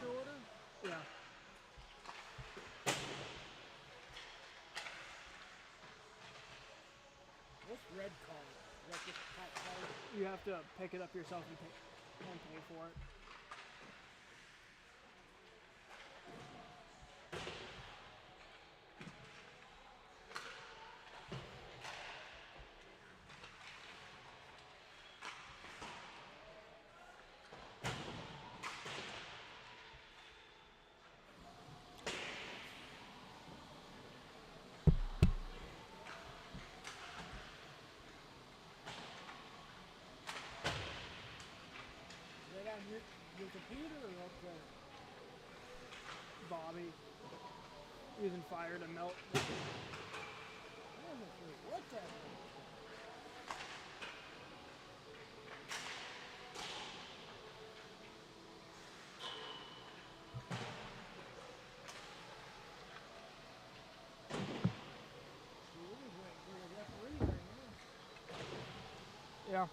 temperature order? Yeah. What's red card? Is that just hot card? You have to pick it up yourself and pay for it. Is that on your computer or up there? Bobby. Using fire to melt. I wasn't sure what that was. We're waiting for a referee right now. Yeah.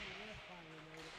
Yeah, finally made it.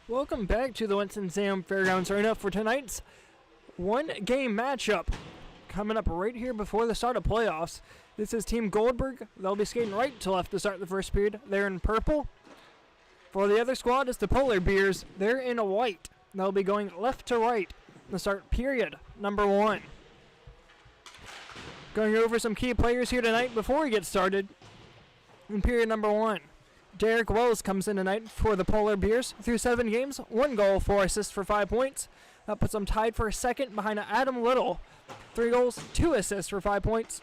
Welcome back to the Winston-Salem Fairgrounds Arena for tonight's one-game matchup. Coming up right here before the start of playoffs. This is Team Goldberg. They'll be skating right to left to start the first period. They're in purple. For the other squad, it's the Polar Bears. They're in white. They'll be going left to right to start period number 1. Going over some key players here tonight before we get started. In period number 1, Derek Wells comes in tonight for the Polar Bears. Through 7 games, 1 goal, 4 assists for 5 points. That puts them tied for second behind Adam Little. 3 goals, 2 assists for 5 points.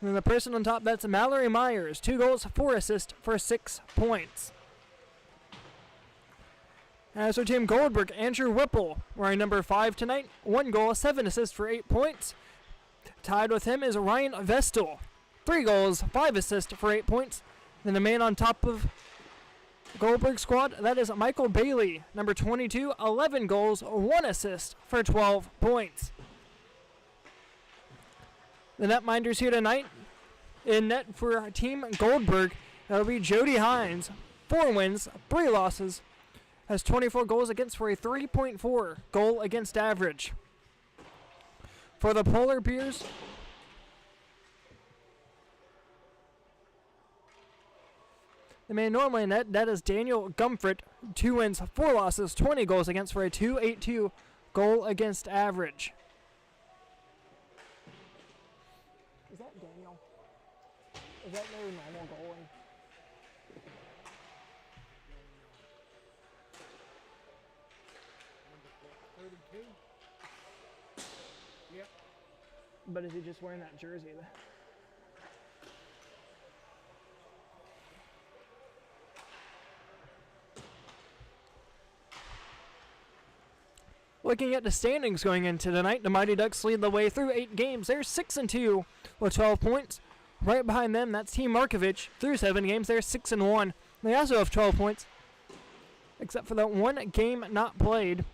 And then the person on top, that's Mallory Myers. 2 goals, 4 assists for 6 points. As for Team Goldberg, Andrew Whipple, wearing number 5 tonight, 1 goal, 7 assists for 8 points. Tied with him is Ryan Vestal, 3 goals, 5 assists for 8 points. Then the man on top of Goldberg squad, that is Michael Bailey, number 22, 11 goals, 1 assist for 12 points. The netminders here tonight, in net for Team Goldberg, that'll be Jody Hines, 4 wins, 3 losses, has 24 goals against for a 3.4 goal against average. For the Polar Bears, the man normally in net, that is Daniel Gumford, 2 wins, 4 losses, 20 goals against for a 2.82 goal against average. Is that Daniel? Is that their normal goalie? Number 32? Yep. But is he just wearing that jersey? Looking at the standings going into tonight, the Mighty Ducks lead the way through 8 games. They're 6-2 with 12 points. Right behind them, that's Team Markovich. Through 7 games, they're 6-1. They also have 12 points, except for that 1 game not played,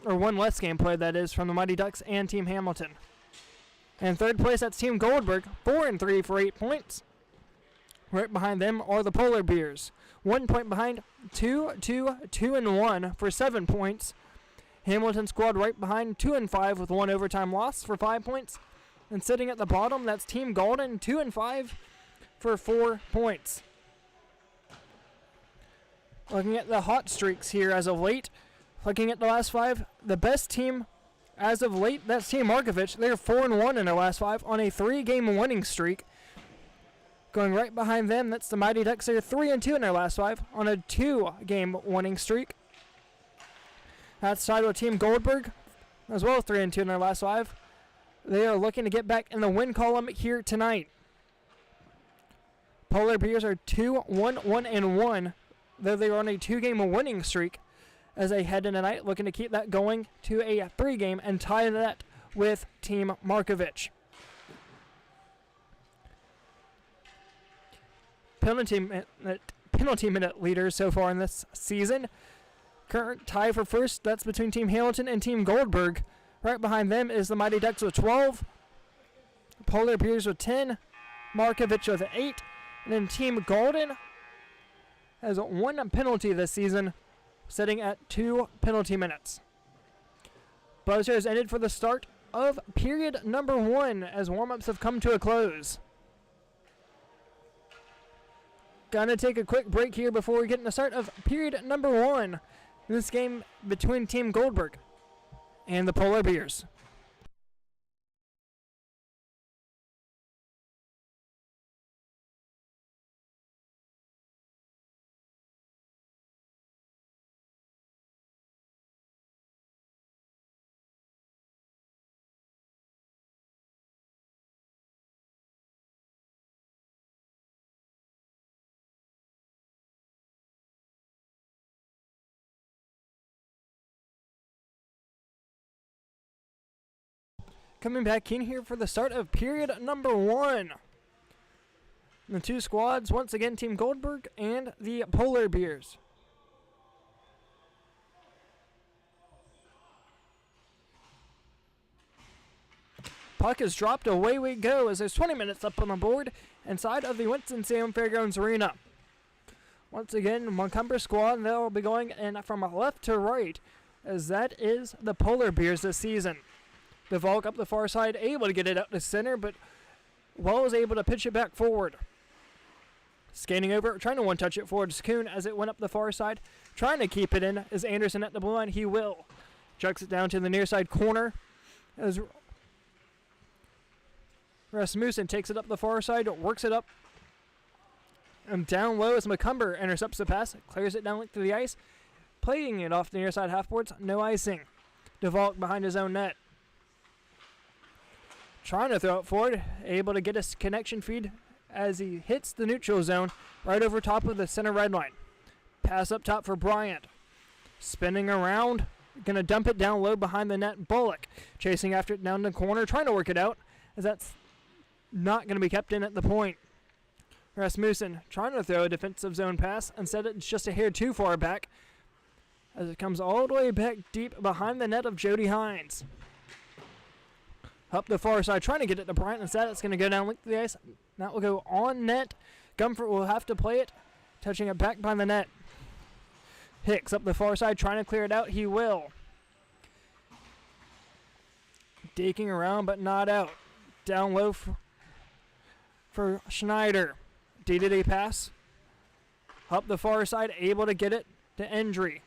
or 1 less game played, that is, from the Mighty Ducks and Team Hamilton. And third place, that's Team Goldberg, 4-3 for 8 points. Right behind them are the Polar Bears. 1 point behind, 2-2-2-1 for 7 points. Hamilton squad right behind, 2-5 with 1 overtime loss for 5 points. And sitting at the bottom, that's Team Golden, 2-5 for 4 points. Looking at the hot streaks here as of late, looking at the last 5, the best team as of late, that's Team Markovich. They're 4-1 in their last 5 on a 3-game winning streak. Going right behind them, that's the Mighty Ducks. They're 3-2 in their last 5 on a 2-game winning streak. That's side with Team Goldberg, as well as 3-2 in their last 5. They are looking to get back in the win column here tonight. Polar Bears are 2-1-1-1, though they are on a 2-game winning streak as they head in tonight, looking to keep that going to a 3-game and tie that with Team Markovich. Penalty minute leaders so far in this season. Current tie for first, that's between Team Hamilton and Team Goldberg. Right behind them is the Mighty Ducks with 12, Polar Bears with 10, Markovich with 8, and then Team Golden has 1 penalty this season, sitting at 2 penalty minutes. Buzzer has ended for the start of period number 1 as warm-ups have come to a close. Gonna take a quick break here before we get in the start of period number 1. This game between Team Goldberg and the Polar Bears. Coming back in here for the start of period number 1. The 2 squads, once again, Team Goldberg and the Polar Bears. Puck is dropped, away we go as there's 20 minutes up on the board inside of the Winston-Salem Fairgrounds Arena. Once again, Montgomery squad, they'll be going in from left to right as that is the Polar Bears this season. DeValk up the far side, able to get it out to center, but Wells able to pitch it back forward. Skating over, trying to one-touch it forward. Coon as it went up the far side, trying to keep it in. Is Anderson at the blue line? He will. Chucks it down to the near side corner. As Rasmussen takes it up the far side, works it up. And down low as McCumber intercepts the pass, clears it down to the ice. Playing it off the near side half-boards, no icing. DeValk behind his own net. Trying to throw it forward, able to get a connection feed as he hits the neutral zone right over top of the center red line. Pass up top for Bryant. Spinning around. Going to dump it down low behind the net. Bullock chasing after it down the corner. Trying to work it out, as that's not going to be kept in at the point. Rasmussen trying to throw a defensive zone pass. Instead, it's just a hair too far back, as it comes all the way back deep behind the net of Jody Hines. Up the far side, trying to get it to Bryant. Instead, it's going to go down length of the ice. That will go on net. Gumford will have to play it, touching it back by the net. Hicks up the far side, trying to clear it out. He will. Daking around, but not out. Down low for Schneider. D-to-D pass. Up the far side, able to get it to Endry.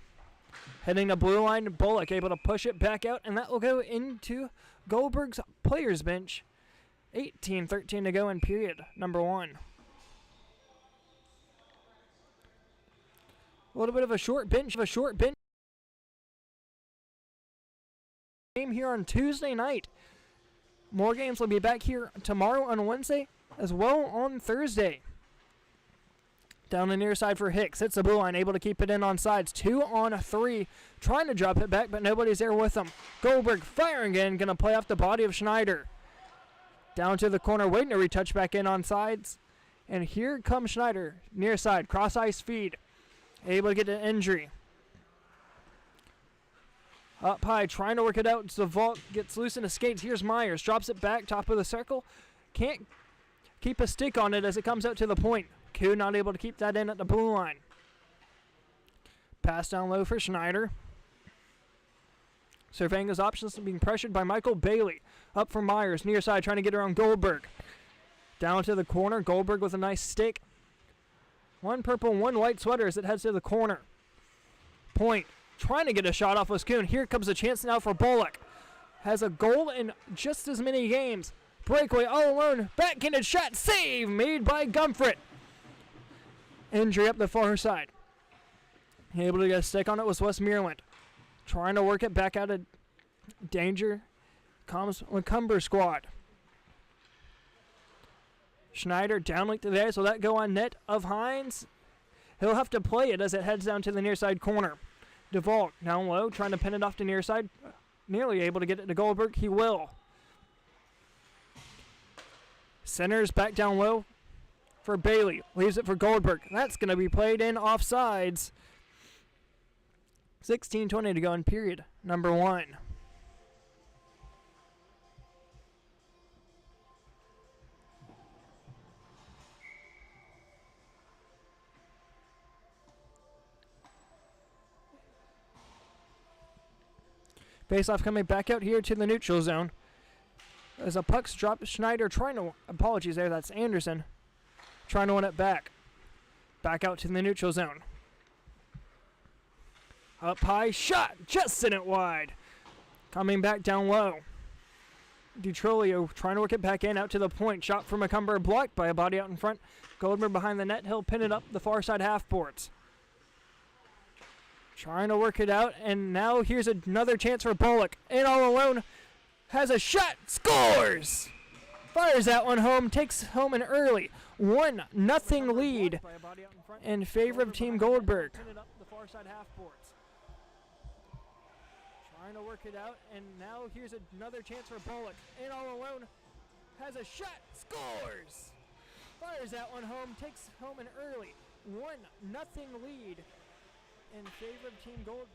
Heading to blue line, Bullock able to push it back out, and that will go into Goldberg's players bench. 18-13 to go in period number 1. A little bit of a short bench. Game here on Tuesday night. More games will be back here tomorrow on Wednesday, as well on Thursday. Down the near side for Hicks. Hits the blue line, able to keep it in on sides. 2 on 3. Trying to drop it back, but nobody's there with him. Goldberg firing again. Going to play off the body of Schneider. Down to the corner, waiting to retouch back in on sides. And here comes Schneider. Near side, cross ice feed. Able to get an injury. Up high, trying to work it out. Zavalt gets loose in his skates. Here's Myers. Drops it back, top of the circle. Can't keep a stick on it as it comes out to the point. Kuhn not able to keep that in at the blue line. Pass down low for Schneider. Surveying his options, being pressured by Michael Bailey. Up for Myers, near side, trying to get around Goldberg. Down to the corner, Goldberg with a nice stick. 1 purple, 1 white sweater as it heads to the corner. Point, trying to get a shot off with Kuhn. Here comes a chance now for Bullock. Has a goal in just as many games. Breakaway all alone, backhanded shot, save made by Gumford. Injury up the far side. Able to get a stick on it was Westmoreland. Trying to work it back out of danger. Comes Cumber squad. Schneider down link to the ice. Will that go on net of Hines? He'll have to play it as it heads down to the near side corner. DeVault down low, trying to pin it off to near side. Nearly able to get it to Goldberg. He will. Centers back down low for Bailey. Leaves it for Goldberg. That's going to be played in offsides. 16:20 to go in period number 1. Faceoff coming back out here to the neutral zone. As a puck's dropped, Schneider trying to, apologies there, that's Anderson, trying to win it back. Back out to the neutral zone. Up high, shot, just sent it wide. Coming back down low. DiTrolio trying to work it back in, out to the point. Shot from McCumber, blocked by a body out in front. Goldberg behind the net, he'll pin it up the far side half boards. Trying to work it out, and now here's another chance for Bullock. In all alone, has a shot, scores! Fires that one home, takes home an early 1-0 lead in favor of Team Goldberg. Trying to work it out, and now here's another chance for Bullock. In all alone, has a shot, scores! Fires that one home, takes home an early 1-0 lead in favor of Team Goldberg.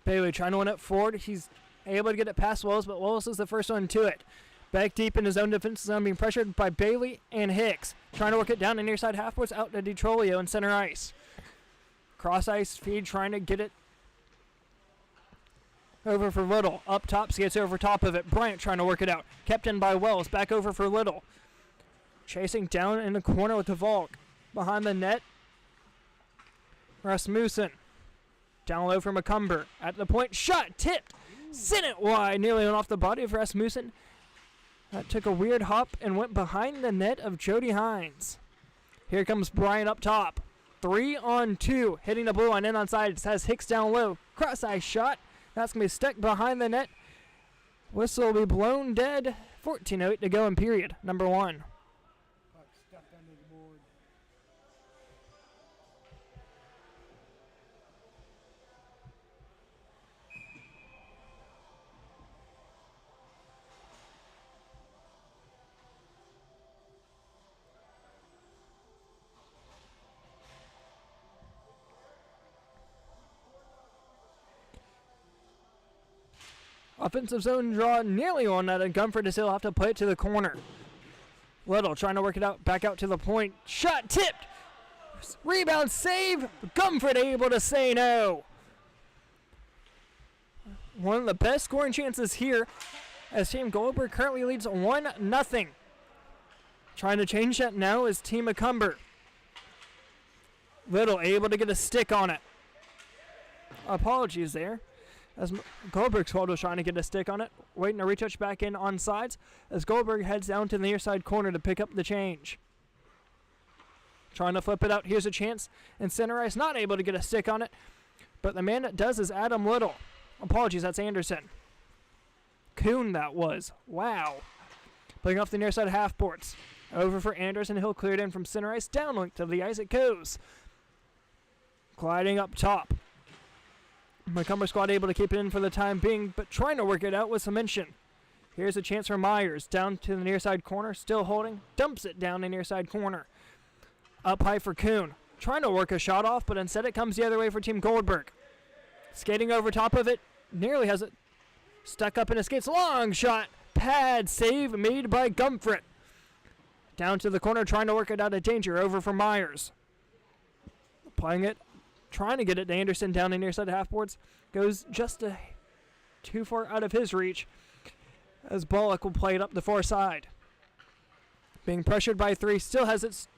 Bailey trying to win it forward. He's able to get it past Wells, but Wells is the first one to it. Back deep in his own defensive zone, being pressured by Bailey and Hicks. Trying to work it down the near side halfboards, out to DiTrolio in center ice. Cross ice feed, trying to get it over for Little. Up top, skates over top of it. Bryant trying to work it out. Kept in by Wells. Back over for Little. Chasing down in the corner with DeValk. Behind the net, Rasmussen. Down low for McCumber. At the point, shot, tipped. Sent it wide. Nearly went off the body of Rasmussen. That took a weird hop and went behind the net of Jody Hines. Here comes Bryant up top. 3-on-2. Hitting the blue line in on side. It has Hicks down low. Cross ice shot. That's going to be stuck behind the net. Whistle will be blown dead. 14:08 to go in period number 1. Offensive zone draw nearly on that, and Gumford is still have to play it to the corner. Little trying to work it out, back out to the point. Shot tipped. Rebound save. Gumford able to say no. One of the best scoring chances here as Team Goldberg currently leads 1-0. Trying to change that now is Team McCumber. Little able to get a stick on it. Apologies there. As Goldberg's squad was trying to get a stick on it. Waiting to retouch back in on sides as Goldberg heads down to the near side corner to pick up the change. Trying to flip it out. Here's a chance. And Center Ice not able to get a stick on it. But the man that does is Adam Little. Apologies, that's Anderson. Kuhn that was. Wow. Playing off the near side half boards. Over for Anderson. He'll clear it in from Center Ice. Downlink to the ice it goes. Gliding up top. McCumber squad able to keep it in for the time being, but trying to work it out with some mention. Here's a chance for Myers. Down to the near side corner. Still holding. Dumps it down the near side corner. Up high for Kuhn. Trying to work a shot off, but instead it comes the other way for Team Goldberg. Skating over top of it. Nearly has it stuck up in his skates. Long shot. Pad save made by Gumford. Down to the corner, trying to work it out of danger. Over for Myers. Playing it. Trying to get it to Anderson down the near side half boards. Goes just too far out of his reach. As Bullock will play it up the far side. Being pressured by three. Still has it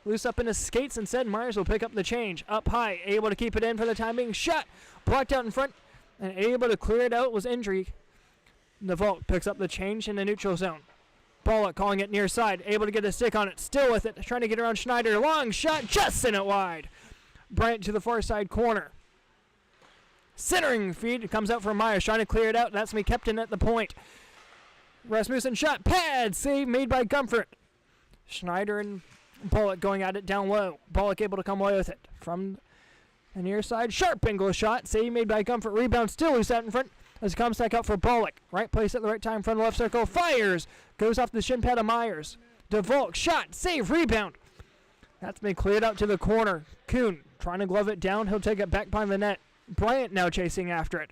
loose up in his skates. Instead, Myers will pick up the change. Up high. Able to keep it in for the time being. Shot. Blocked out in front. And able to clear it out was injury. The Vault picks up the change in the neutral zone. Bullock calling it near side. Able to get a stick on it. Still with it. Trying to get around Schneider. Long shot. Just sent it wide. Bryant to the far side corner. Centering feed comes out for Myers, trying to clear it out. That's me kept in at the point. Rasmussen shot. Pad save made by Gumford. Schneider and Bullock going at it down low. Bullock able to come away with it. From the near side, sharp angle shot. Save made by Gumford. Rebound still loose out in front as it comes back out for Bullock. Right place at the right time. Front left circle. Fires. Goes off the shin pad of Myers. DeVolk shot. Save. Rebound. That's been cleared out to the corner. Kuhn trying to glove it down. He'll take it back behind the net. Bryant now chasing after it.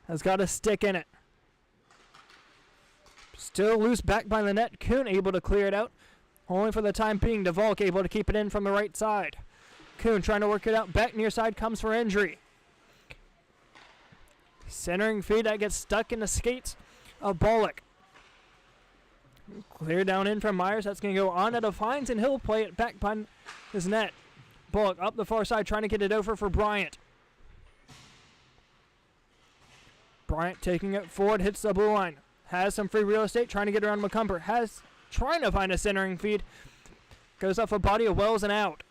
Has got a stick in it. Still loose back by the net. Kuhn able to clear it out. Only for the time being. DeVolk able to keep it in from the right side. Kuhn trying to work it out. Back near side comes for injury. Centering feed that gets stuck in the skates of Bullock. Clear down in from Myers. That's going to go on out of Hines, and he'll play it back behind his net. Bullock up the far side trying to get it over for Bryant. Bryant taking it forward, hits the blue line. Has some free real estate, trying to get around McCumber. Trying to find a centering feed. Goes off a body of Wells and out.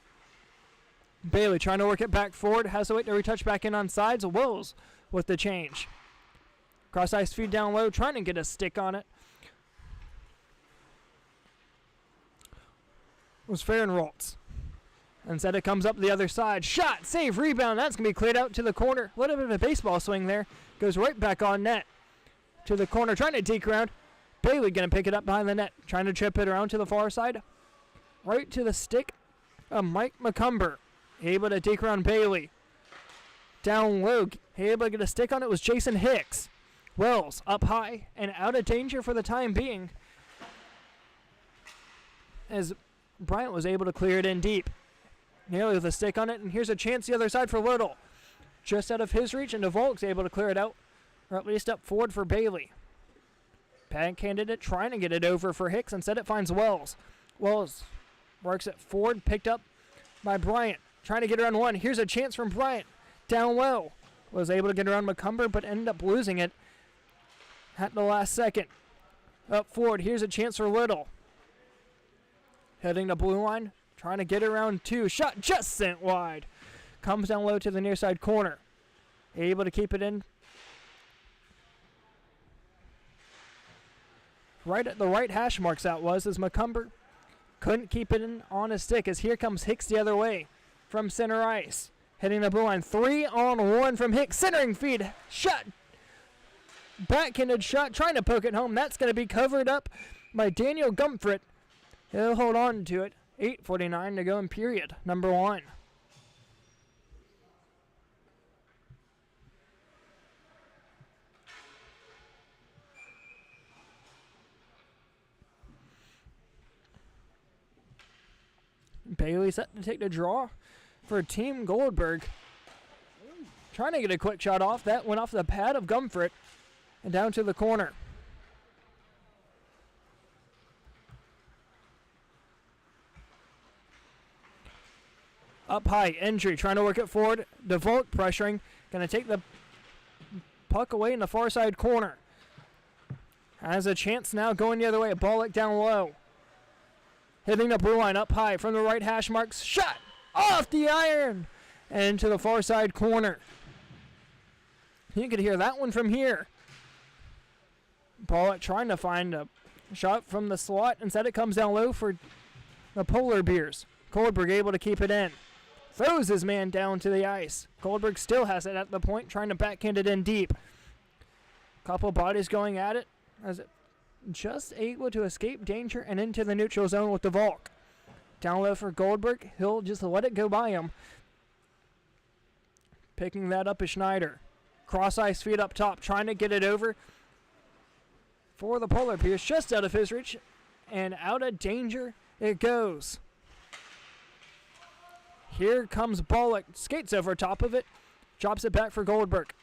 Bailey trying to work it back forward. Has to wait to retouch back in on sides. Wells with the change. Cross ice feed down low, trying to get a stick on it. Was Fahrenholtz. Instead it comes up the other side. Shot, save, rebound. That's going to be cleared out to the corner. A little bit of a baseball swing there. Goes right back on net. To the corner, trying to deke around. Bailey going to pick it up behind the net. Trying to chip it around to the far side. Right to the stick of Mike McCumber. Able to deke around Bailey. Down low. Able to get a stick on it was Jason Hicks. Wells up high and out of danger for the time being. As Bryant was able to clear it in deep. Nearly with a stick on it, and here's a chance the other side for Little. Just out of his reach, and DeVolk's able to clear it out, or at least up forward for Bailey. Backhanded it, trying to get it over for Hicks. Instead it finds Wells. Wells works it forward, picked up by Bryant. Trying to get around one. Here's a chance from Bryant. Down low. Was able to get around McCumber, but ended up losing it at the last second. Up forward, here's a chance for Little. Heading to blue line, trying to get around two. Shot just sent wide. Comes down low to the near side corner. Able to keep it in. Right at the right hash marks that was, as McCumber couldn't keep it in on his stick, as here comes Hicks the other way from center ice. Heading to blue line, 3-on-1 from Hicks. Centering feed, shot. Backhanded shot, trying to poke it home. That's going to be covered up by Daniel Gumford. He'll hold on to it. 8:49 to go in period number 1. Bailey set to take the draw for Team Goldberg. Trying to get a quick shot off. That went off the pad of Gumfrit and down to the corner. Up high, entry, trying to work it forward. DeVault pressuring, going to take the puck away in the far side corner. Has a chance now going the other way. Bollock down low. Hitting the blue line up high from the right hash marks. Shot off the iron and into the far side corner. You could hear that one from here. Bollock trying to find a shot from the slot. Instead it comes down low for the Polar Bears. Goldberg able to keep it in. Throws his man down to the ice. Goldberg still has it at the point, trying to backhand it in deep. Couple bodies going at it. As it just able to escape danger and into the neutral zone with the Volk. Down low for Goldberg. He'll just let it go by him. Picking that up is Schneider. Cross ice feet up top, trying to get it over for the Polar Bears. Just out of his reach and out of danger it goes. Here comes Bollock. Skates over top of it. Drops it back for Goldberg.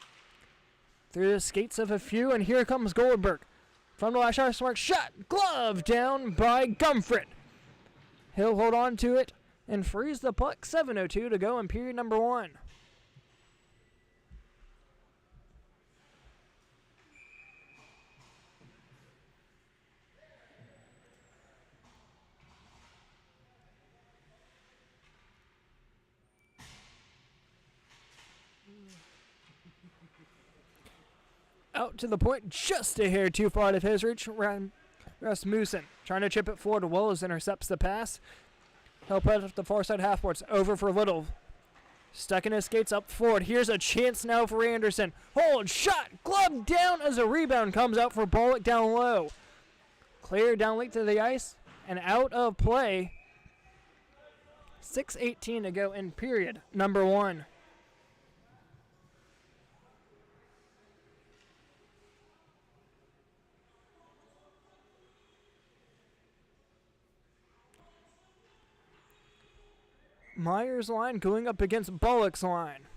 Through the skates of a few, and here comes Goldberg. From the last shot, smart shot. Glove down by Gumfrit. He'll hold on to it and freeze the puck. 7:02 to go in period number 1. Out to the point, just a hair too far out of his reach. Rasmussen trying to chip it forward. Willows intercepts the pass. He'll put it up the far side half boards. Over for Little. Stuck in his skates up forward. Here's a chance now for Anderson. Hold shot. Glove down as a rebound comes out for Bollock down low. Clear down late to the ice and out of play. 6:18 to go in period number 1. Myers' line going up against Bollock's line.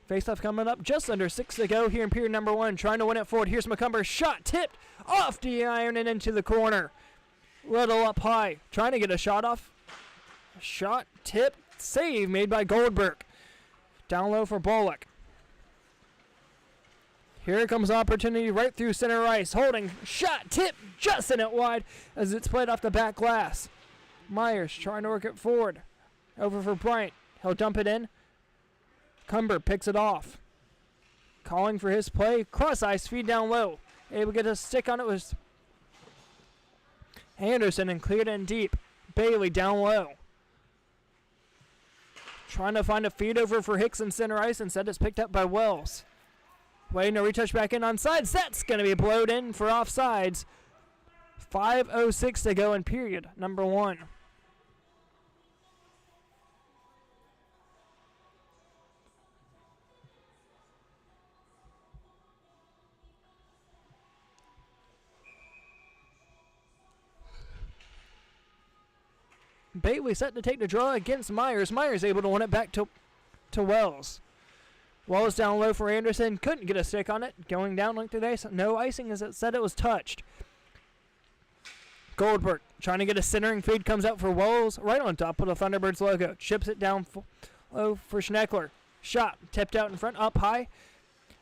Face-off coming up, just under 6 to go here in period number 1. Trying to win it forward. Here's McCumber. Shot tipped off the iron and into the corner. Little up high. Trying to get a shot off. Shot tipped. Save made by Goldberg. Down low for Bollock. Here comes opportunity right through center ice. Holding. Shot tipped. Just in it wide as it's played off the back glass. Myers trying to work it forward. Over for Bryant. He'll dump it in. Cumber picks it off. Calling for his play. Cross ice feed down low. Able to get a stick on it was Anderson and cleared in deep. Bailey down low. Trying to find a feed over for Hicks in center ice. Instead it's picked up by Wells. Waiting to retouch back in on sides. That's going to be blowed in for offsides. 5:06 to go in period number 1. Bailey set to take the draw against Myers. Myers able to win it back to Wells. Wells down low for Anderson. Couldn't get a stick on it. Going down like today. So no icing as it said it was touched. Goldberg trying to get a centering feed. Comes out for Wells. Right on top of the Thunderbirds logo. Chips it down low for Schneckler. Shot. Tipped out in front. Up high.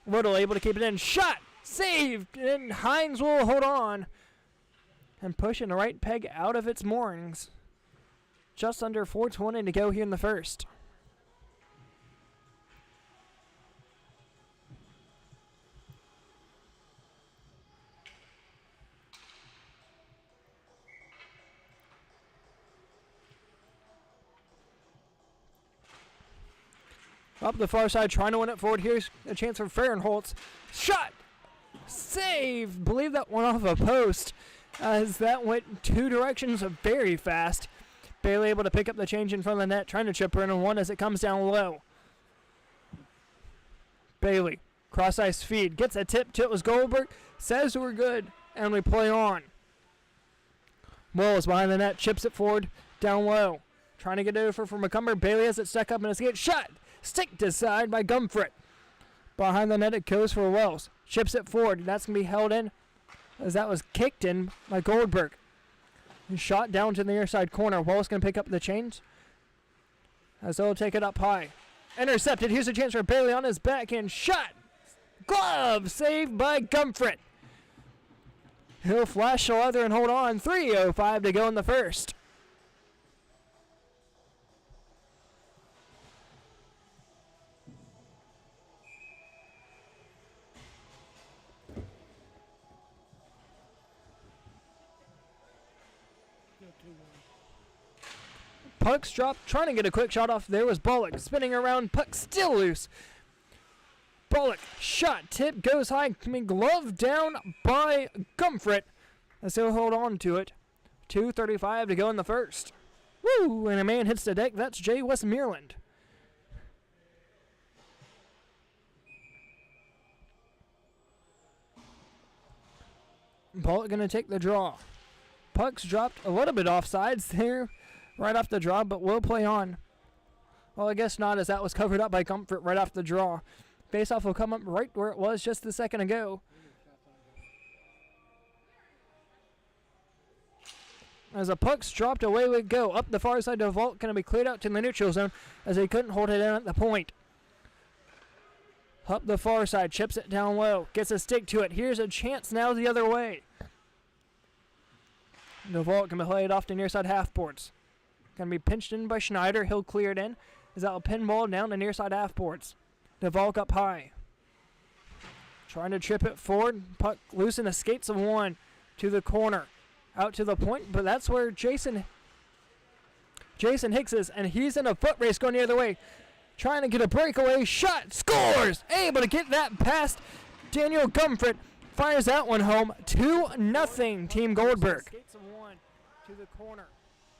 Little able to keep it in. Shot. Saved. And Hines will hold on. And pushing the right peg out of its moorings. Just under 4:20 to go here in the first. Up the far side, trying to win it forward. Here's a chance for Fahrenholtz. Shot! Save! Believe that went off a post as that went two directions very fast. Bailey able to pick up the change in front of the net, trying to chip her in on one as it comes down low. Bailey, cross ice feed, gets a tip to it was Goldberg, says we're good, and we play on. Wells behind the net, chips it forward. Down low. Trying to get it over for McCumber. Bailey has it stuck up and it's get shot. Sticked aside by Gumfret. Behind the net it goes for Wells. Chips it forward. That's going to be held in as that was kicked in by Goldberg. Shot down to the near side corner. Wells going to pick up the chains as they'll take it up high. Intercepted. Here's a chance for Bailey on his backhand shot. Glove saved by Gumfret. He'll flash the leather and hold on. 3:05 to go in the first. Puck's dropped, trying to get a quick shot off. There was Bullock spinning around. Puck still loose. Bullock shot, tip goes high, glove down by Gumfret as he'll hold on to it. 2:35 to go in the first. Woo! And a man hits the deck. That's Jay Westmoreland. Bullock going to take the draw. Puck's dropped a little bit offsides there. Right off the draw, but will play on. Well, I guess not, as that was covered up by Comfort right off the draw. Faceoff will come up right where it was just a second ago. As the puck's dropped, away we go. Up the far side of the vault, going to be cleared out to the neutral zone as they couldn't hold it in at the point. Up the far side, chips it down low, gets a stick to it. Here's a chance now the other way. The vault can be played off to near side half boards. Going to be pinched in by Schneider. He'll clear it in as that will pinball down the near side half boards. DeValk up high. Trying to trip it forward. Puck loose and escapes of one to the corner. Out to the point, but that's where Jason Hicks is, and he's in a foot race going the other way. Trying to get a breakaway shot. Scores! Able to get that past Daniel Gumfret. Fires that one home. 2-0 Team Goldberg. Escapes of one to the corner.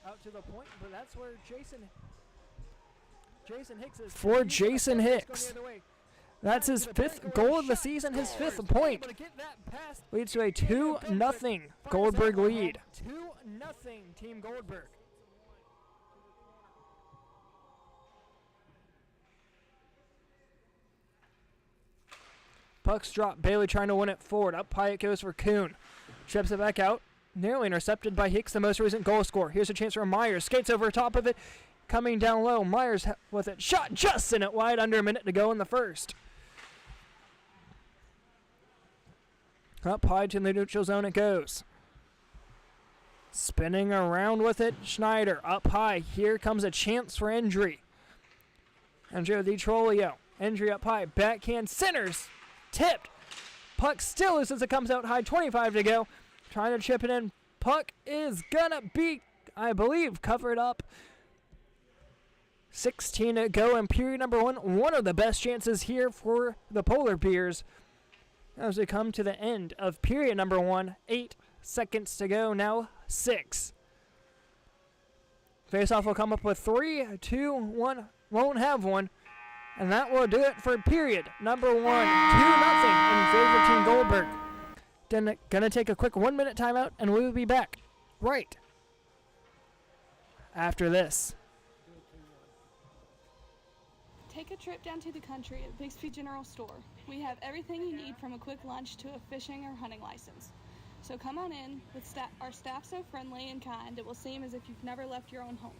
Out to the point, but that's where Jason Hicks is. For Jason Hicks. That's his 5th goal of the season, his 5th point. Leads to a 2-0 Goldberg lead. 2-0 Team Goldberg. Puck's dropped. Bailey trying to win it forward. Up high it goes for Kuhn. Chips it back out. Nearly intercepted by Hicks, the most recent goal scorer. Here's a chance for Myers. Skates over top of it. Coming down low. Myers with it. Shot just in it wide. Under a minute to go in the first. Up high to the neutral zone it goes. Spinning around with it. Schneider up high. Here comes a chance for Endry. Andrea Di Trolio. Endry up high. Backhand centers. Tipped. Puck still loose as it comes out high. 25 to go. Trying to chip it in. Puck is gonna be, I believe, covered up. 16 to go in period number 1. One of the best chances here for the Polar Bears as we come to the end of period number 1. 8 seconds to go. Now 6. Faceoff will come up with 3, 2, 1. Won't have one. And that will do it for period number 1. 2-0 in favor of Team Goldberg. Then gonna take a quick 1-minute timeout, and we will be back right after this. Take a trip down to the country at Bixby General Store. We have everything you need from a quick lunch to a fishing or hunting license. So come on in. With our staff so friendly and kind, it will seem as if you've never left your own home.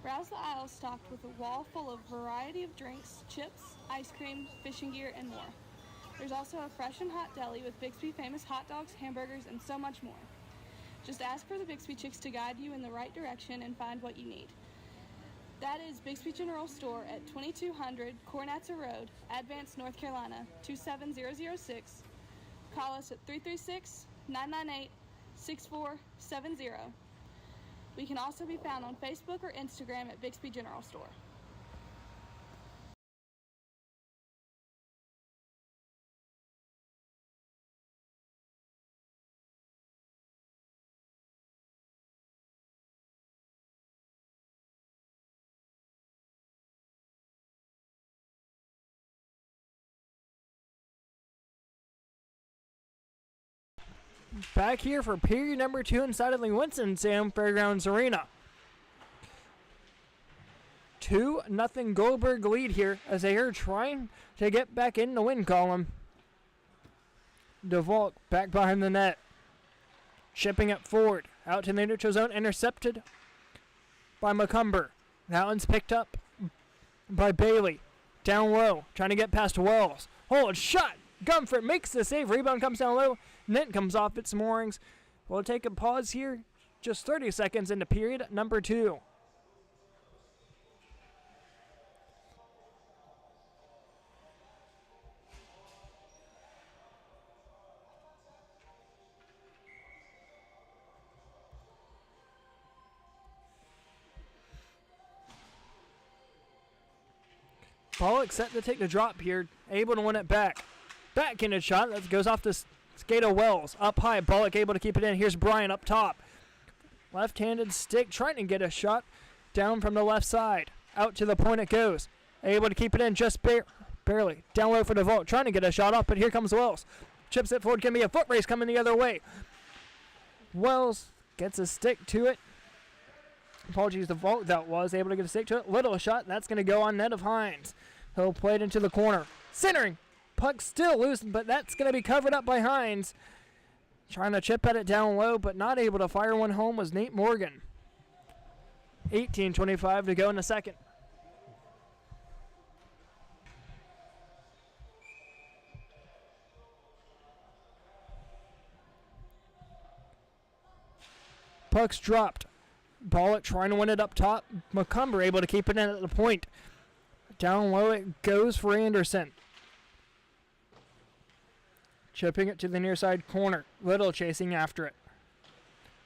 Browse the aisles stocked with a wall full of variety of drinks, chips, ice cream, fishing gear, and more. There's also a fresh and hot deli with Bixby famous hot dogs, hamburgers, and so much more. Just ask for the Bixby Chicks to guide you in the right direction and find what you need. That is Bixby General Store at 2200 Cornatza Road, Advance, North Carolina, 27006. Call us at 336-998-6470. We can also be found on Facebook or Instagram at Bixby General Store. Back here for period number 2 inside of the Winston-Salem Fairgrounds Arena. 2-0 Goldberg lead here as they are trying to get back in the win column. DeVault back behind the net. Chipping it forward. Out to the neutral zone. Intercepted by McCumber. That one's picked up by Bailey. Down low. Trying to get past Wells. Hold shot. Gumford makes the save. Rebound comes down low. Net comes off its moorings. We'll take a pause here. Just 30 seconds into period number 2. Pollock set to take the drop here, able to win it back. Backhanded shot that goes off the skate of Wells. Up high, Pollock able to keep it in. Here's Bryant up top. Left-handed stick trying to get a shot down from the left side. Out to the point it goes. Able to keep it in just barely. Down low for DeVault, trying to get a shot off, but here comes Wells. Chips it forward, can be a foot race coming the other way. Wells gets a stick to it. Apologies, DeVault that was able to get a stick to it. Little shot, that's going to go on net of Hines. He'll play it into the corner. Centering. Puck still loose, but that's going to be covered up by Hines. Trying to chip at it down low, but not able to fire one home was Nate Morgan. 18:25 to go in the second. Puck's dropped. Pollock trying to win it up top. McCumber able to keep it in at the point. Down low it goes for Anderson. Chipping it to the near side corner. Little chasing after it.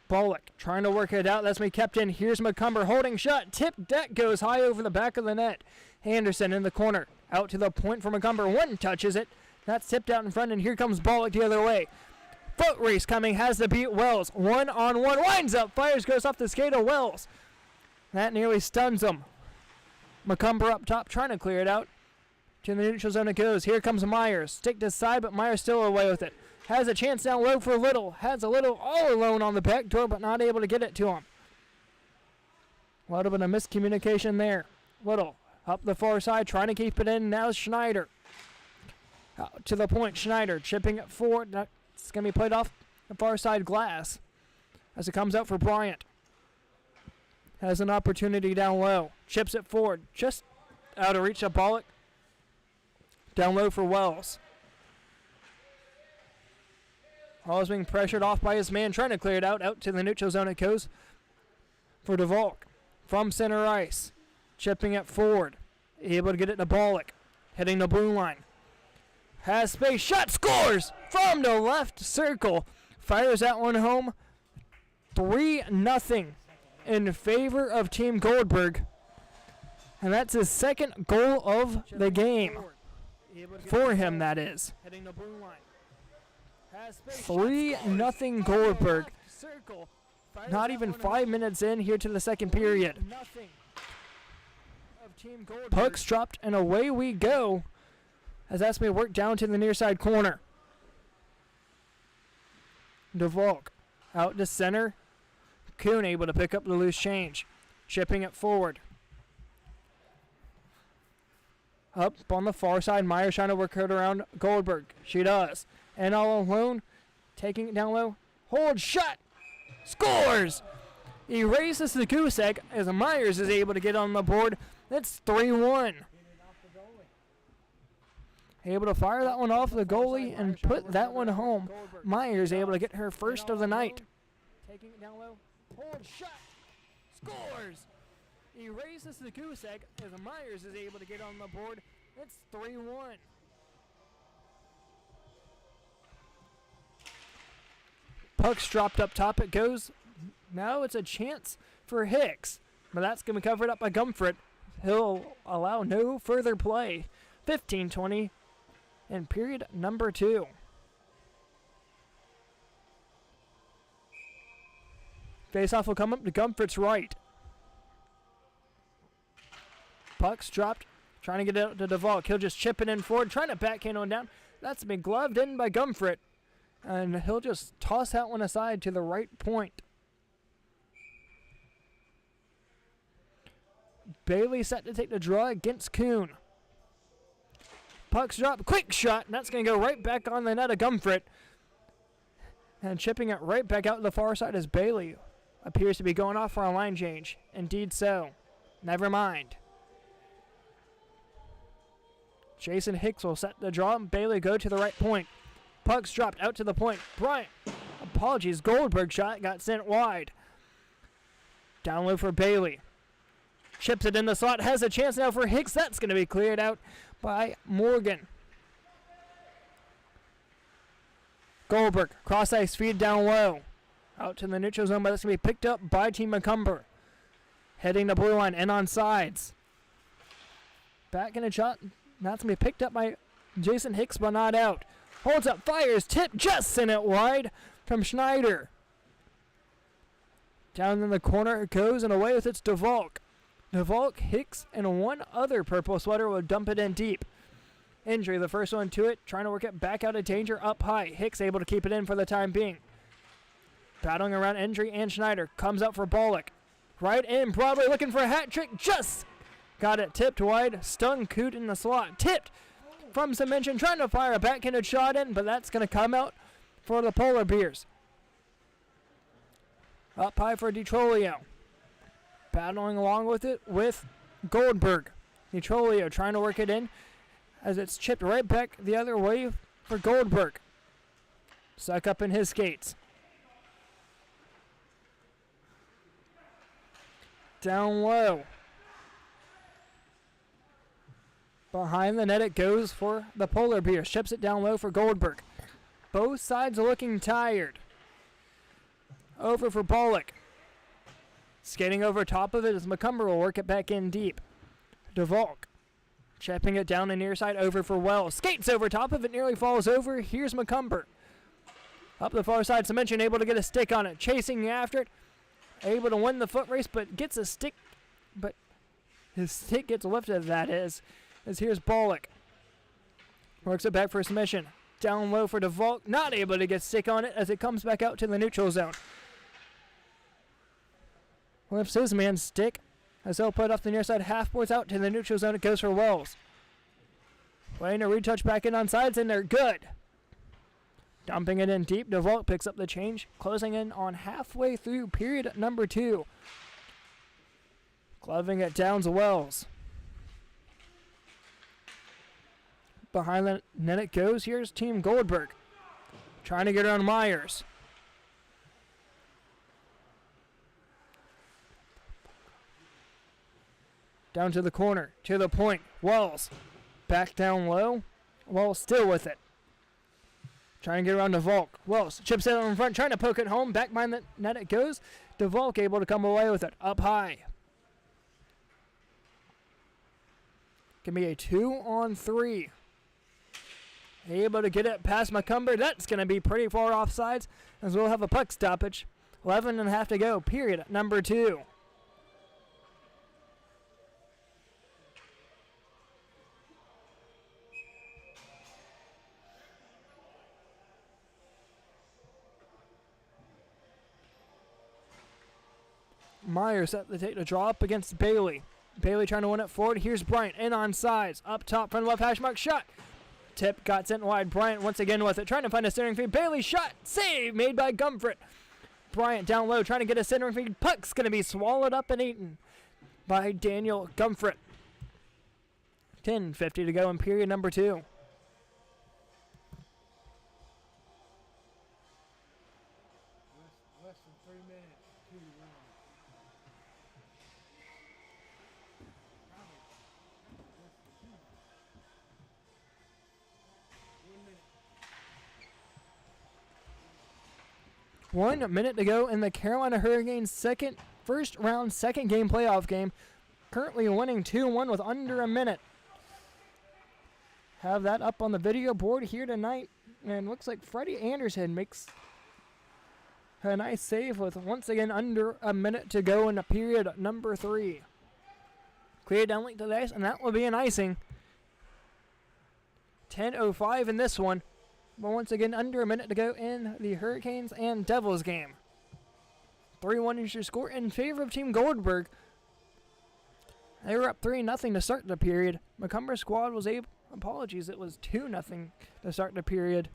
Pollock trying to work it out. That's me kept in. Here's McCumber holding shot. Tip deck goes high over the back of the net. Anderson in the corner. Out to the point for McCumber. One touches it. That's tipped out in front, and here comes Pollock the other way. Foot race coming. Has to beat Wells. 1-on-1. Winds up. Fires. Goes off the skate of Wells. That nearly stuns him. McCumber up top trying to clear it out. To the neutral zone it goes. Here comes Myers. Stick to side, but Myers still away with it. Has a chance down low for Little. Has a Little all alone on the back door, but not able to get it to him. A little bit of miscommunication there. Little up the far side, trying to keep it in. Now Schneider. Out to the point. Schneider chipping it forward. It's going to be played off the far side glass as it comes out for Bryant. Has an opportunity down low. Chips it forward. Just out of reach of Pollock. Down low for Wells. Wells being pressured off by his man, trying to clear it out. Out to the neutral zone it goes for DeVault. From center ice. Chipping it forward. Able to get it to Pollock. Hitting the blue line. Has space. Shot. Scores from the left circle. Fires that one home. 3-0 in favor of Team Goldberg. And that's his second goal of the game. For him, that is. 3-0 Goldberg. Not even 5 minutes in here to the second period. Puck's dropped, and away we go. As that's been worked down to the near side corner. DeVault out to center. Kuhn able to pick up the loose change. Chipping it forward. Up on the far side, Myers trying to work it around Goldberg. She does. And all alone, taking it down low. Hold shot. Scores! Erases the goose egg as Myers is able to get on the board. That's 3-1. Able to fire that one off the goalie and put that one home. Myers able to get her first of the night. Taking it down low. Hold shot. Scores! Erases the goose egg as Myers is able to get on the board. It's 3-1. Puck's dropped up top. It goes. Now it's a chance for Hicks. But that's going to be covered up by Gumford. He'll allow no further play. 15-20 in period number 2. Faceoff will come up to Gumford's right. Puck's dropped, trying to get it out to DeVault. He'll just chip it in forward, trying to backhand on down. That's been gloved in by Gumford. And he'll just toss that one aside to the right point. Bailey set to take the draw against Kuhn. Puck's drop, quick shot, and that's going to go right back on the net of Gumfret. And chipping it right back out to the far side as Bailey appears to be going off for a line change. Indeed so. Never mind. Jason Hicks will set the draw. Bailey go to the right point. Puck's dropped out to the point. Bryant, apologies, Goldberg shot got sent wide. Down low for Bailey. Chips it in the slot. Has a chance now for Hicks. That's going to be cleared out by Morgan. Goldberg, cross ice feed down low. Out to the neutral zone, but that's going to be picked up by Team Macomber. Heading the blue line and on sides. Back in a shot. That's going to be picked up by Jason Hicks, but not out. Holds up, fires, tip, just sent it wide from Schneider. Down in the corner it goes, and away with it's DeValk. DeValk, Hicks, and one other purple sweater will dump it in deep. Injury, the first one to it, trying to work it back out of danger, up high. Hicks able to keep it in for the time being. Battling around Injury and Schneider, comes out for Bollock. Right in, Broadway looking for a hat trick, just got it tipped wide. Stung Coot in the slot, tipped from Semenchen, trying to fire a backhanded shot in, but that's going to come out for the Polar Bears. Up high for DiTrolio. Battling along with it with Goldberg. DiTrolio trying to work it in as it's chipped right back the other way for Goldberg. Suck up in his skates. Down low. Behind the net it goes for the Polar Bears. Chips it down low for Goldberg. Both sides are looking tired. Over for Bollock. Skating over top of it as Macomber will work it back in deep. DeValk. Chipping it down the near side over for Wells. Skates over top of it, nearly falls over. Here's Macomber. Up the far side, Semenchen able to get a stick on it. Chasing after it. Able to win the foot race, but gets a stick. But his stick gets lifted, that is. As here's Bollock. Works it back for Semenchen. Down low for DeValk. Not able to get stick on it as it comes back out to the neutral zone. Lifts his man's stick as they'll put off the near side. Half boards out to the neutral zone. It goes for Wells. Playing a retouch back in on sides, and they're good. Dumping it in deep. DeValk picks up the change. Closing in on halfway through period number 2. Gloving it down to Wells. Behind the net it goes. Here's Team Goldberg. Trying to get around Myers. Down to the corner. To the point. Wells. Back down low. Wells still with it. Trying to get around DeValk. Wells chips it in front. Trying to poke it home. Back behind the net it goes. DeValk able to come away with it. Up high. Can be a 2-on-3. Able to get it past Macomber. That's going to be pretty far offsides as we'll have a puck stoppage. 11.5 to go. Period number 2. Myers set to take the draw up against Bailey. Bailey trying to win it forward. Here's Bryant in on sides. Up top from the left hash mark. Shot. Tip got sent wide. Bryant once again with it. Trying to find a centering feed. Bailey shot. Save made by Gumfret. Bryant down low trying to get a centering feed. Puck's going to be swallowed up and eaten by Daniel Gumfret. 10:50 to go in period number 2. Less than 3 minutes. 2 rounds. 1 minute to go in the Carolina Hurricanes' first round, second game playoff game. Currently winning 2-1 with under a minute. Have that up on the video board here tonight. And looks like Freddie Anderson makes a nice save with once again under a minute to go in the period number 3. Clear down link to the ice, and that will be an icing. 10:05 in this one. But once again, under a minute to go in the Hurricanes and Devils game. 3-1 is your score in favor of Team Goldberg. They were up 3-0 to start the period. Macomber's squad was able, apologies, it was 2-0 to start the period.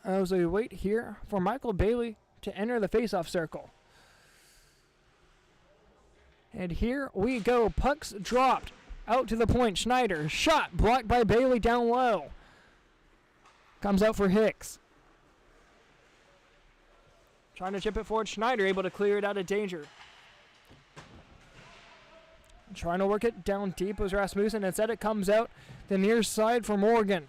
As we wait here for Michael Bailey to enter the faceoff circle. And here we go. Pucks dropped out to the point. Schneider shot blocked by Bailey down low. Comes out for Hicks. Trying to chip it forward. Schneider able to clear it out of danger. Trying to work it down deep was Rasmussen. Instead it comes out the near side for Morgan.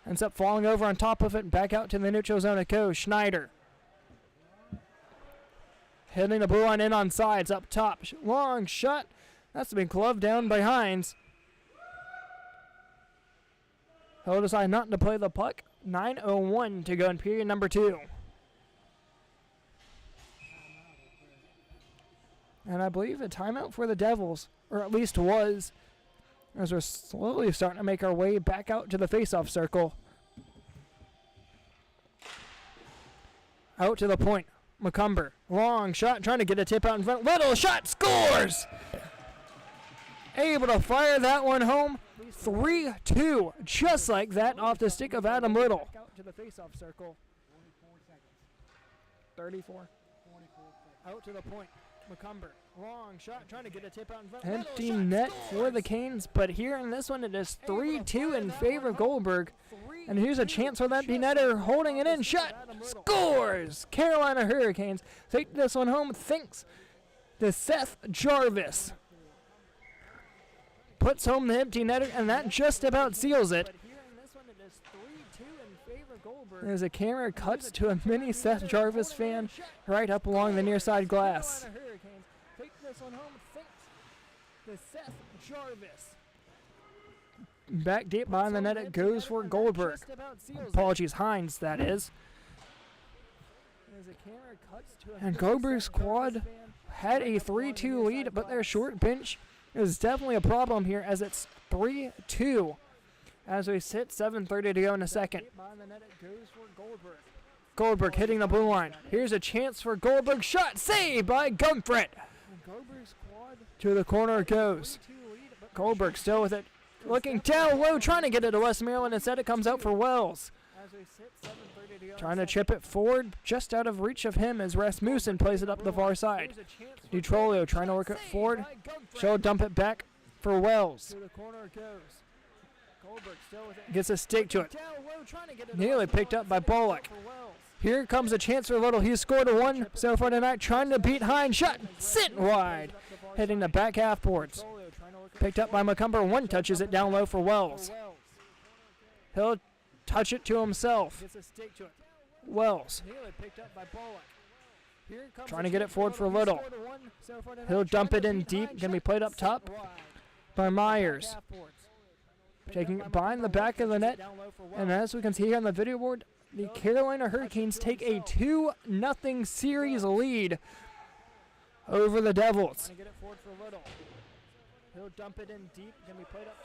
Ends up falling over on top of it. Back out to the neutral zone it goes. Schneider. Hitting the blue line in on sides up top. Long shot. That's been gloved down by Hines. He'll decide not to play the puck. 9:01 to go in period number 2. And I believe a timeout for the Devils, or at least was, as we're slowly starting to make our way back out to the faceoff circle. Out to the point. Macomber. Long shot, trying to get a tip out in front. Little shot, scores! Able to fire that one home. 3-2, just like that, off the stick of Adam Little. Out to the faceoff circle. 34. Out to the point. Macomber. Long shot, trying to get a tip out in front. Empty net for the Canes, but here in this one it is 3-2 in favor of Goldberg. And here's a chance for that empty netter, holding it in, shot, scores! Carolina Hurricanes take this one home thanks to Seth Jarvis. Puts home the empty netter, and that just about seals it. As a camera cuts to a mini Seth Jarvis fan right up along the near side glass. Back deep behind the net it goes for Goldberg. Apologies, Hines, that is. And Goldberg's squad had a 3-2 lead, but their short bench is definitely a problem here as it's 3-2. As we sit, 7:30 to go in a second. Goldberg hitting the blue line. Here's a chance for Goldberg. Shot saved by Gumfret. To the corner it goes. Goldberg still with it. Looking down low, trying to get it to Westmoreland. Instead it comes out for Wells. Trying to chip it forward, just out of reach of him as Rasmussen plays it up the far side. DiTrolio trying to work it forward. She'll dump it back for Wells. Gets a stick to it. Nearly picked up by Bullock. Here comes a chance for Little. He's scored a 1 so far tonight, trying to beat Hines. Shot sent wide, hitting the back half boards. Picked up by Macomber. One touches it down low for Wells. He'll touch it to himself. Wells trying to get it forward for Little. He'll dump it in deep. Going to be played up top by Myers. Taking it behind the back of the net. And as we can see here on the video board, the Carolina Hurricanes take a 2-0 series lead over the Devils.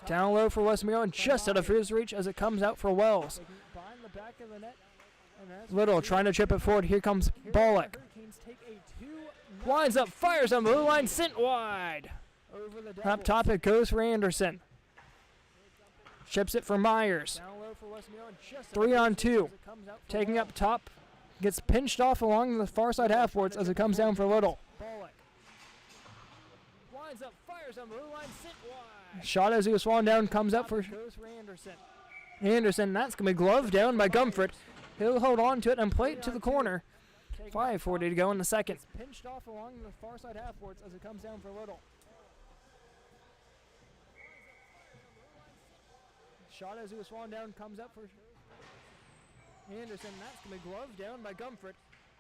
Down low for Westmoreland, just out of his reach as it comes out for Wells. Little trying to chip it forward. Here comes Bullock. Winds up, fires on the blue line, sent wide. Up top it goes for Anderson. Chips it for Myers. 3-on-2. Taking up top. Gets pinched off along the far side half boards as it comes down for Little. Shot as he was falling down. Comes up for Anderson. That's going to be gloved down by Gumfret. He'll hold on to it and play it to the corner. 5:40 to go in the second. Pinched off along the far side half boards as it comes down for Little. Shot as he was falling down, comes up for Anderson. That's going to be gloved down by Gumfret.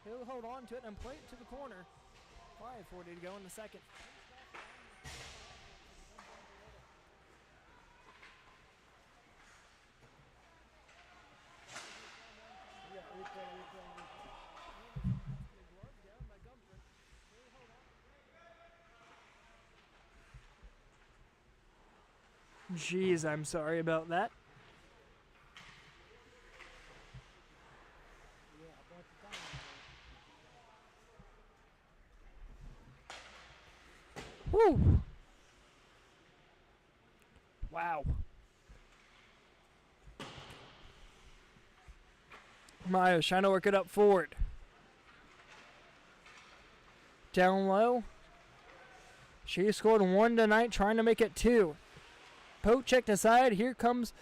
He'll hold on to it and play it to the corner. 5:40 to go in the second. Jeez, I'm sorry about that. Woo! Wow. Myers trying to work it up forward. Down low. She scored 1 tonight, trying to make it 2. Poke checked aside. Here comes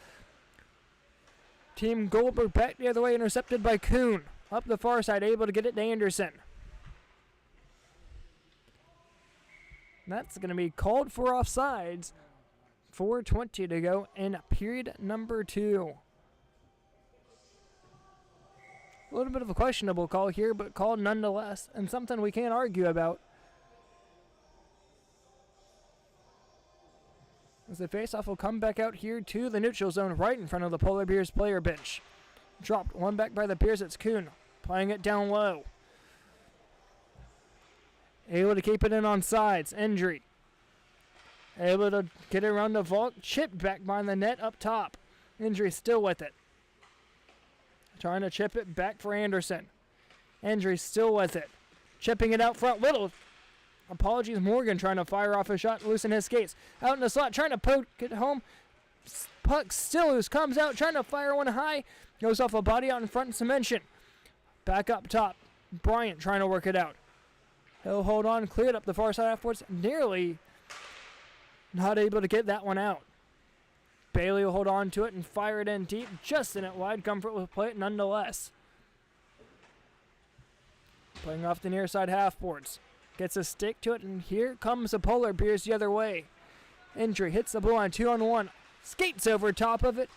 Team Goldberg back the other way, intercepted by Kuhn. Up the far side, able to get it to Anderson. That's going to be called for offsides. 4:20 to go in period number 2. A little bit of a questionable call here, but called nonetheless, and something we can't argue about. As the faceoff will come back out here to the neutral zone right in front of the Polar Bears player bench. Dropped one back by the Bears. It's Kuhn playing it down low. Able to keep it in on sides. Injury. Able to get it around the vault. Chipped back behind the net up top. Injury still with it. Trying to chip it back for Anderson. Injury still with it. Chipping it out front. Little. Apologies, Morgan trying to fire off a shot, loosen his skates. Out in the slot, trying to poke it home. Puck still loose, comes out, trying to fire one high. Goes off a body out in front, Semention. Back up top. Bryant trying to work it out. He'll hold on, cleared up the far side afterwards. Nearly not able to get that one out. Bailey will hold on to it and fire it in deep, just in it wide. Comfort will play it nonetheless. Playing off the near side half boards. Gets a stick to it, and here comes the Polar Bears the other way. Injury hits the blue line 2-on-1. Skates over top of it,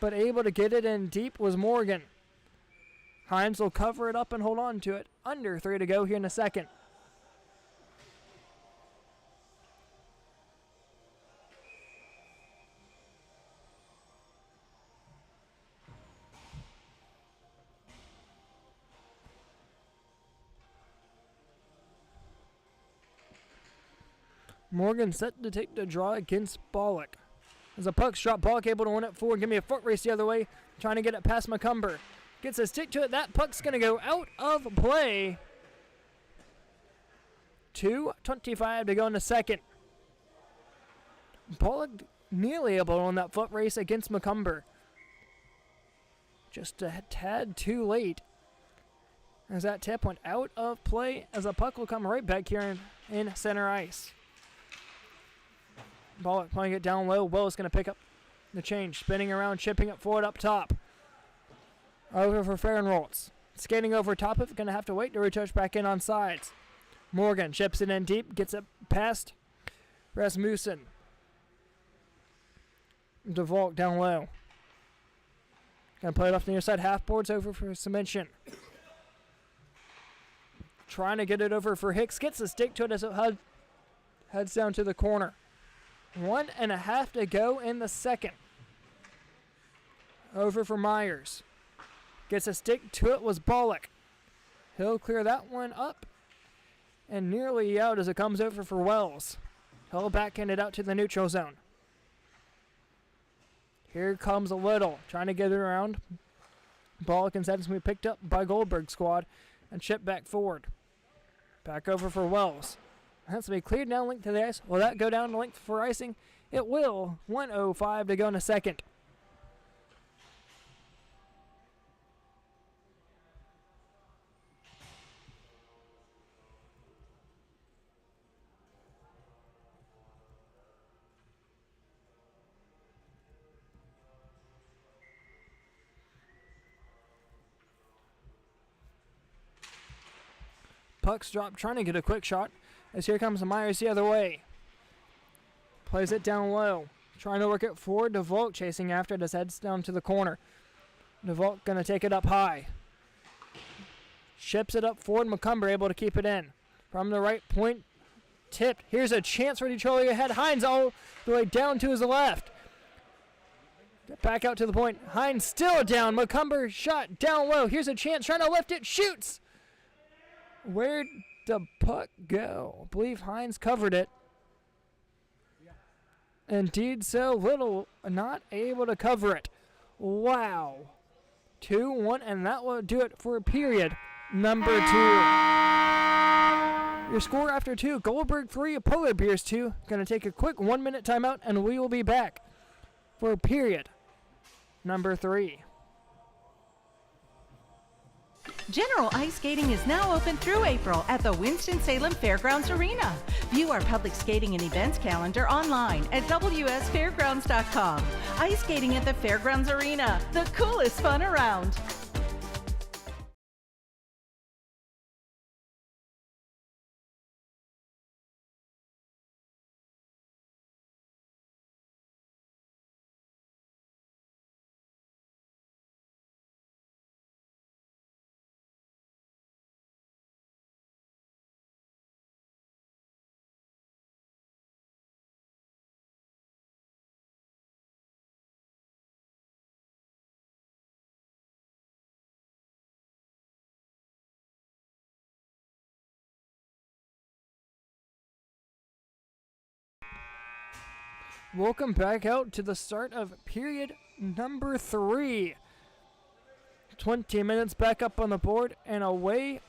but able to get it in deep was Morgan. Hines will cover it up and hold on to it. Under 3 to go here in a second. Morgan set to take the draw against Bollock. As a puck's dropped, Bollock able to win it forward. Give me a foot race the other way. Trying to get it past McCumber. Gets a stick to it. That puck's going to go out of play. 2:25 to go in the second. Bollock nearly able to win that foot race against McCumber. Just a tad too late. As that tip went out of play, as a puck will come right back here in center ice. Bollock playing it down low. Will is going to pick up the change. Spinning around, chipping it forward up top. Over for Fairgrounds. Skating over top of it. Going to have to wait to retouch back in on sides. Morgan chips it in deep. Gets it past Rasmussen. DeVault down low. Going to play it off the near side. Half boards over for Semention. Trying to get it over for Hicks. Gets a stick to it as it heads down to the corner. 1.5 to go in the second. Over for Myers. Gets a stick to it was Bollock. He'll clear that one up. And nearly out as it comes over for Wells. He'll backhand it out to the neutral zone. Here comes a Little. Trying to get it around. Bollock and Sedens will be picked up by Goldberg squad. And shipped back forward. Back over for Wells. That's to be cleared down length to the ice. Will that go down to length for icing? It will. 1:05 to go in a second. Puck's dropped, trying to get a quick shot. As here comes Myers the other way. Plays it down low. Trying to work it forward. DeVault chasing after it as heads down to the corner. DeVault going to take it up high. Ships it up forward. McCumber able to keep it in. From the right point. Tipped. Here's a chance for Detroit ahead. Hines all the way down to his left. Back out to the point. Hines still down. McCumber shot down low. Here's a chance. Trying to lift it. Shoots. Where'd the puck go? I believe Hines covered it. Indeed so. Little not able to cover it. Wow. 2-1, and that will do it for period number 2. Your score after 2, Goldberg 3, Polar Bears 2. Going to take a quick 1-minute timeout, and we will be back for period number 3. General ice skating is now open through April at the Winston-Salem Fairgrounds Arena. View our public skating and events calendar online at wsfairgrounds.com. Ice skating at the Fairgrounds Arena, the coolest fun around. Welcome back out to the start of period number 3. 20 minutes back up on the board and away.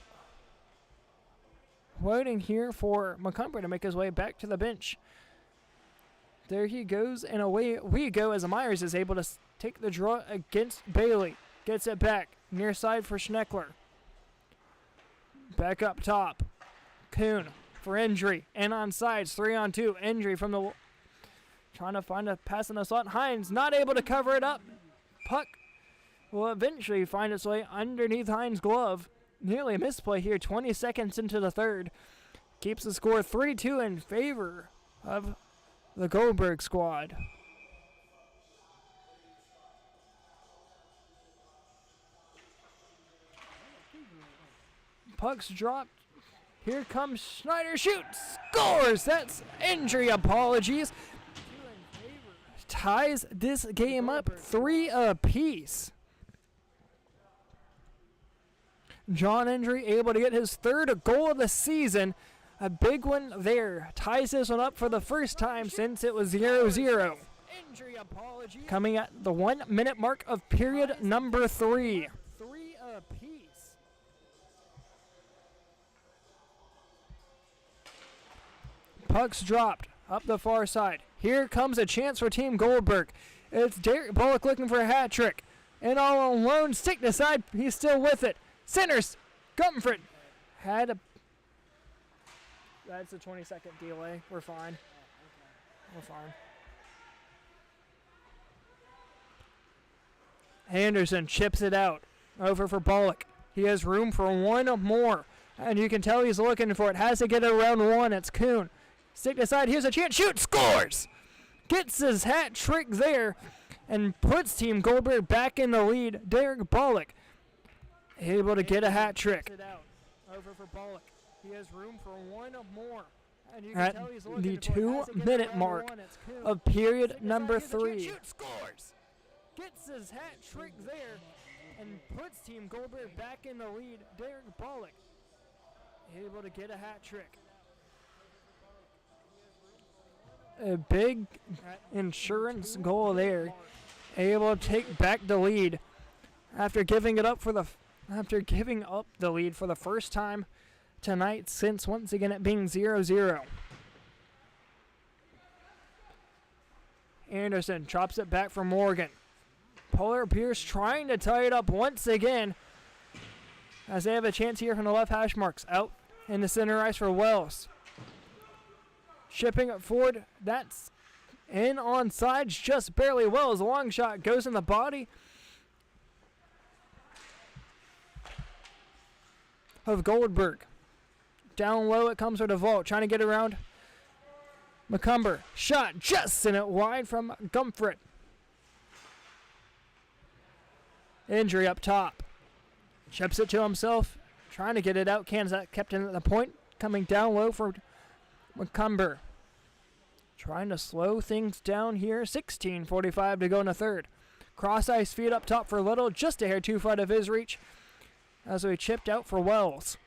Waiting here for Macomber to make his way back to the bench. There he goes, and away we go as Myers is able to take the draw against Bailey. Gets it back. Near side for Schneckler. Back up top. Kuhn for Indry. And on sides, 3-on-2. Indry from the... Trying to find a pass in the slot. Hines not able to cover it up. Puck will eventually find its way underneath Hines' glove. Nearly a misplay here, 20 seconds into the third. Keeps the score 3-2 in favor of the Goldberg squad. Puck's dropped. Here comes Schneider. Shoots. Scores. That's injury apologies. Ties this game up 3 apiece. John Indry able to get his 3rd goal of the season. A big one there. Ties this one up for the first time since it was 0-0. Coming at the 1-minute mark of period number 3. 3 apiece. Puck's dropped up the far side. Here comes a chance for Team Goldberg. It's Derek Bullock looking for a hat trick. And all alone, stick to side. He's still with it. Centers. Gumford had a... That's a 20-second delay. We're fine. We're fine. Anderson chips it out. Over for Bullock. He has room for one more. And you can tell he's looking for it. Has to get it around one. It's Kuhn. Stick aside, here's a chance, shoot, scores! Gets his hat trick there and puts Team Goldberg back in the lead. Derek Bullock able to get a hat trick. Over for Bullock. He has room for one more. At the 2-minute mark of period number 3. Scores! Gets his hat trick there and puts Team Goldberg back in the lead. Derek Bullock able to get a hat trick. A big insurance goal there. Able to take back the lead after giving up the lead for the first time tonight since once again it being 0-0. Anderson chops it back for Morgan. Polar Bears trying to tie it up once again as they have a chance here from the left hash marks. Out in the center ice for Wells. Shipping it forward, that's in on sides just barely. Wells, a long shot, goes in the body of Goldberg. Down low it comes for DeVault, trying to get around Macomber. Shot, just sent it wide from Gumford. Injury up top. Chips it to himself, trying to get it out. Kansas kept in at the point, coming down low for Macomber. Trying to slow things down here. 16:45 to go in the third. Cross ice feed up top for Little, just a hair too far of his reach as we chipped out for Wells.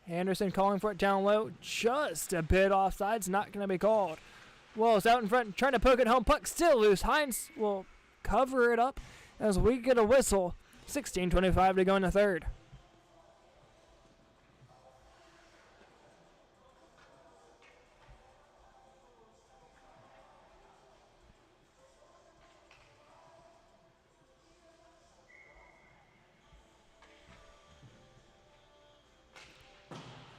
Anderson calling for it down low, just a bit offsides, not going to be called. Wells out in front, trying to poke it home, puck still loose. Hines will cover it up as we get a whistle. 16:25 to go in the third.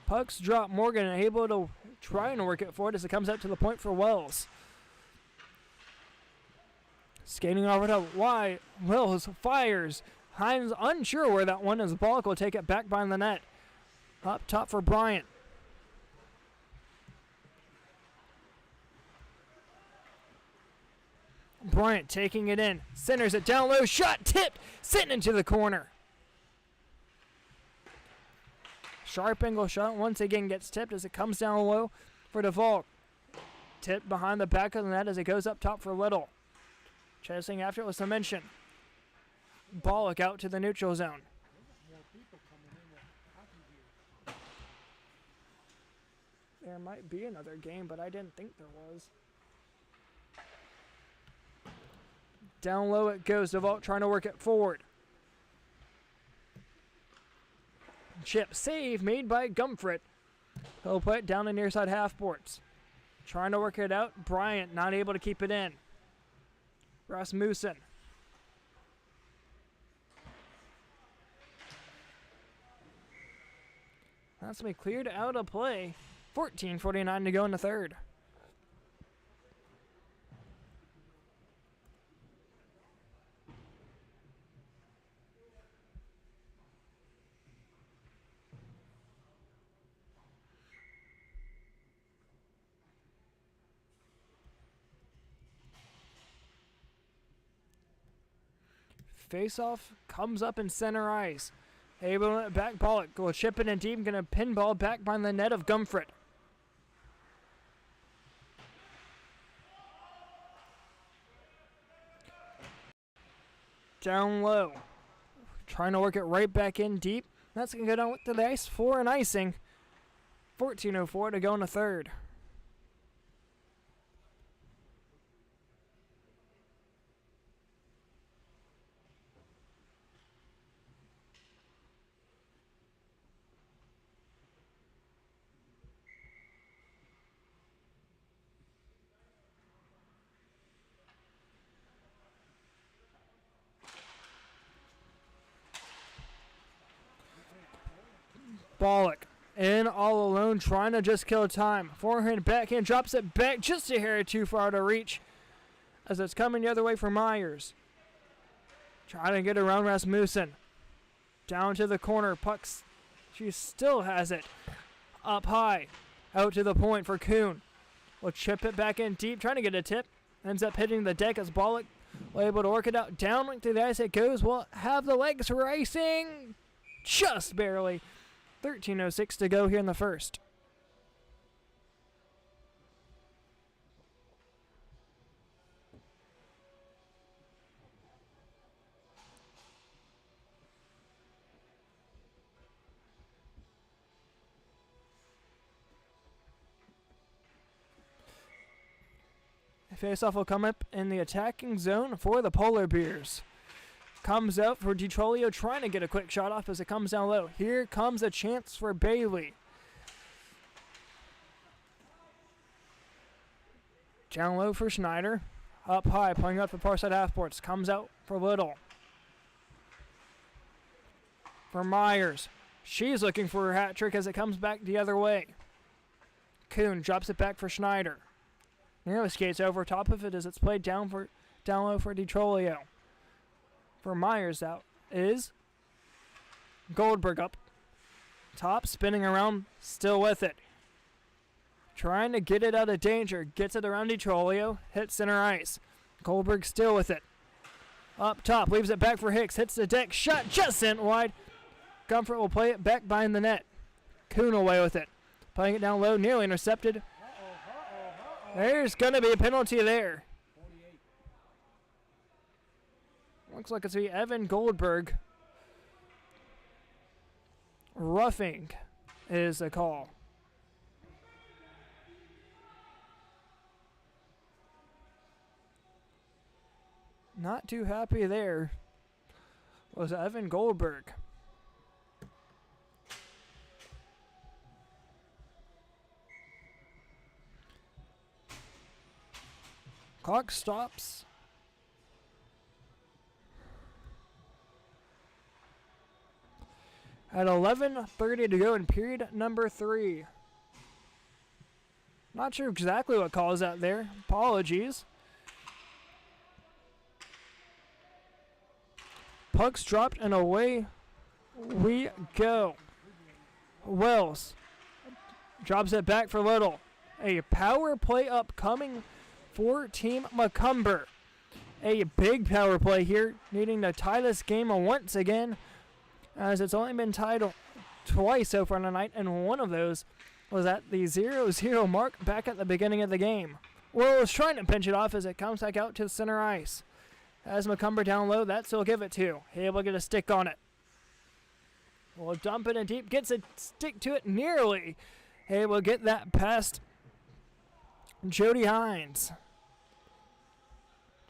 Pucks drop. Morgan able to try and work it forward as it comes out to the point for Wells. Skating over to Y. Wells fires. Hines unsure where that one is. Bollock will take it back behind the net. Up top for Bryant. Bryant taking it in. Centers it down low. Shot tipped. Sitting into the corner. Sharp angle shot once again gets tipped as it comes down low for DeVault. Tipped behind the back of the net as it goes up top for Little. Chasing after it was Mention. Bollock out to the neutral zone. There might be another game, but I didn't think there was. Down low it goes. DeVault trying to work it forward. Chip save made by Gumfret. He'll put it down the near side half boards. Trying to work it out. Bryant not able to keep it in. Rasmussen. That's going to be cleared out of play. 14:49 to go in the third. Face-off comes up in center ice. Able to back Bollock. Will chip it in deep. Going to pinball back behind the net of Gumfret. Down low. Trying to work it right back in deep. That's going to go down to the ice for an icing. 14:04 to go in the third. Bollock in all alone, trying to just kill time. Forehand, backhand, drops it back just a hair too far to reach as it's coming the other way for Myers. Trying to get around Rasmussen. Down to the corner, pucks. She still has it. Up high, out to the point for Kuhn. Will chip it back in deep, trying to get a tip. Ends up hitting the deck as Bollock will able to work it out. Down to the ice it goes. Will have the legs racing. Just barely. 13:06 to go here in the first. Face-off will come up in the attacking zone for the Polar Bears. Comes out for DiTrolio, trying to get a quick shot off as it comes down low. Here comes a chance for Bailey. Down low for Schneider. Up high, playing out for far side half boards. Comes out for Little. For Myers. She's looking for her hat trick as it comes back the other way. Kuhn drops it back for Schneider. Nearly skates over top of it as it's played down low for DiTrolio. For Myers out is Goldberg up top, spinning around, still with it. Trying to get it out of danger, gets it around DiTrolio, hits center ice. Goldberg still with it. Up top, leaves it back for Hicks, hits the deck, shot just sent wide. Gumfret will play it back behind the net. Kuhn away with it. Playing it down low, nearly intercepted. There's going to be a penalty there. Looks like it's going to be Evan Goldberg. Roughing is the call. Not too happy there was Evan Goldberg. Clock stops. at 11:30 to go in period number 3. Not sure exactly what caused that there. Apologies. Puck's dropped and away we go. Wells drops it back for Little. A power play upcoming for Team Macomber. A big power play here, needing to tie this game once again, as it's only been tied twice so far tonight, and one of those was at the 0-0 mark back at the beginning of the game. Wells trying to pinch it off as it comes back out to the center ice. As Macomber down low, that's who he'll give it to. Able to get a stick on it. We'll dump it in deep, gets a stick to it nearly. Able to get that past Jody Hines.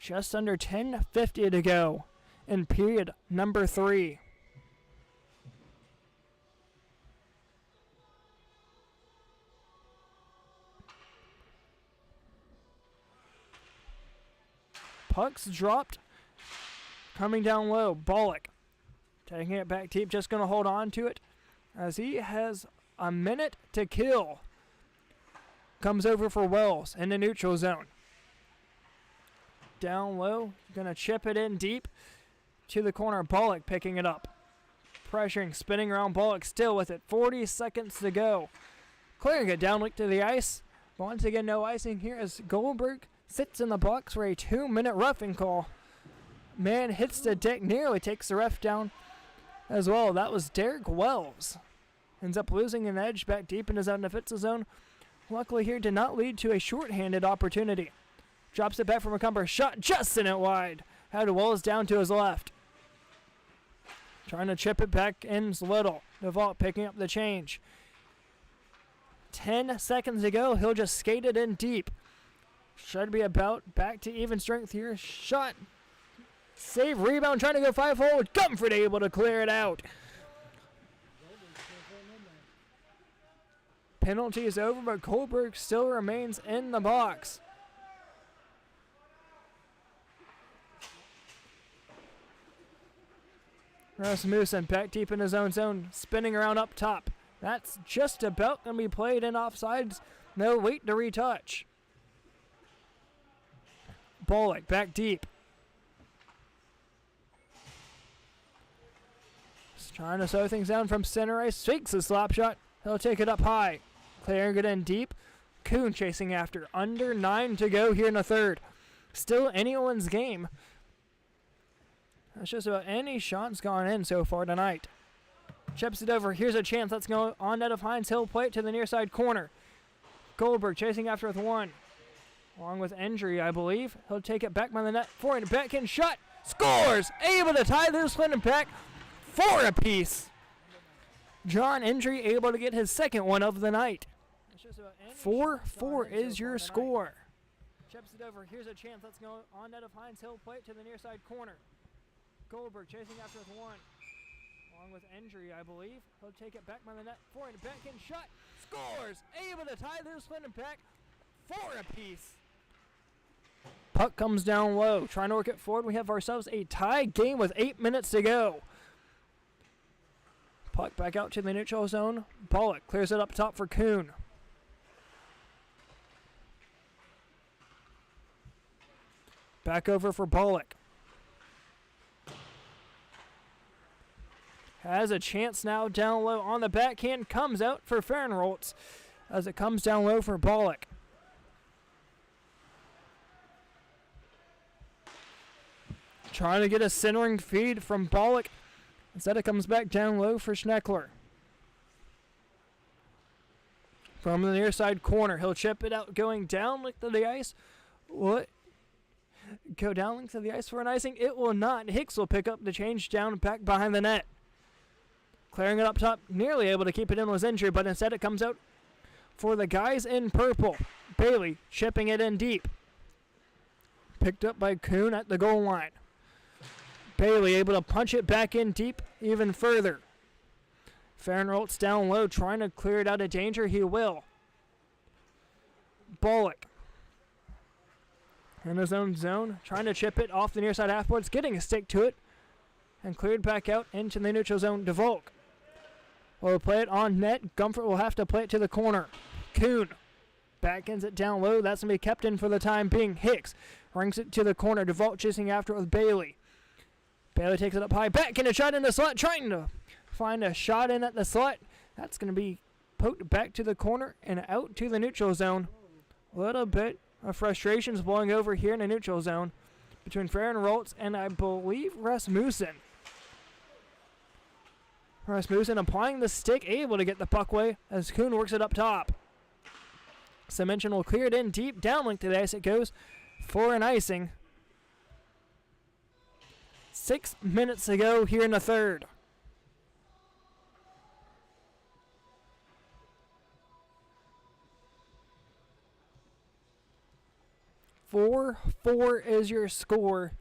Just under 10:50 to go in period number 3. Puck's dropped. Coming down low, Bullock taking it back deep, just going to hold on to it as he has a minute to kill. Comes over for Wells in the neutral zone. Down low, going to chip it in deep to the corner. Bullock picking it up. Pressuring, spinning around. Bullock still with it. 40 seconds to go. Clearing it down to the ice. Once again, no icing here as Goldberg sits in the box for a 2-minute roughing call. Man hits the deck, nearly takes the ref down as well. That was Derek Wells. Ends up losing an edge back deep in his own defensive zone. Luckily here did not lead to a shorthanded opportunity. Drops it back from Macomber. Shot just in it wide. Had Wells down to his left. Trying to chip it back in Little. DeVault picking up the change. 10 seconds to go. He'll just skate it in deep. Should be about back to even strength here. Shot. Save, rebound, trying to go 5 forward. Comfort able to clear it out. Penalty is over, but Goldberg still remains in the box. Rasmussen back deep in his own zone, spinning around up top. That's just about going to be played in offsides. No wait to retouch. Bullock back deep. Just trying to slow things down from center ice. Fakes a slap shot. He'll take it up high. Clearing it in deep. Kuhn chasing after. Under 9 to go here in the third. Still anyone's game. That's just about any shot's gone in so far tonight. Chips it over. Here's a chance. Let's go on net of Hines. He'll play it to the near side corner. Goldberg chasing after with 1. Along with injury, I believe. He'll take it back by the net. Forehand backhand shot. Scores! Able to tie this one back. 4 apiece. John Injury able to get his second one of the night. 4-4 is your score. Chips it over. Here's a chance. Let's go on net of Hines. He'll play it to the near side corner. Goldberg chasing after with 1. Along with injury, I believe. He'll take it back by the net. Forehand backhand shot. Scores! Able to tie this one back. 4 apiece. Puck comes down low. Trying to work it forward. We have ourselves a tie game with 8 minutes to go. Puck back out to the neutral zone. Bullock clears it up top for Kuhn. Back over for Bullock. Has a chance now down low on the backhand. Comes out for Fahrenholtz as it comes down low for Bullock. Trying to get a centering feed from Bullock. Instead it comes back down low for Schneckler. From the near side corner, he'll chip it out going down length of the ice. What? Go down length of the ice for an icing? It will not. Hicks will pick up the change down back behind the net. Clearing it up top, nearly able to keep it in was injured, but instead it comes out for the guys in purple. Bailey chipping it in deep. Picked up by Kuhn at the goal line. Bailey able to punch it back in deep even further. Fahrenholtz down low, trying to clear it out of danger. He will. Bullock in his own zone, trying to chip it off the near side half boards, getting a stick to it, and cleared back out into the neutral zone. DeVolk will play it on net. Gumford will have to play it to the corner. Kuhn backends it down low. That's going to be kept in for the time being. Hicks rings it to the corner. DeVault chasing after it with Bailey. Bailey takes it up high. Back in a shot in the slot. Trying to find a shot in at the slot. That's going to be poked back to the corner and out to the neutral zone. A little bit of frustrations blowing over here in the neutral zone between Fair and Roltz and I believe Rasmussen. Rasmussen applying the stick, able to get the puck away as Kuhn works it up top. Semenchen will clear it in deep, downlink to the ice it goes for an icing. 6 minutes to go here in the third. Four is your score.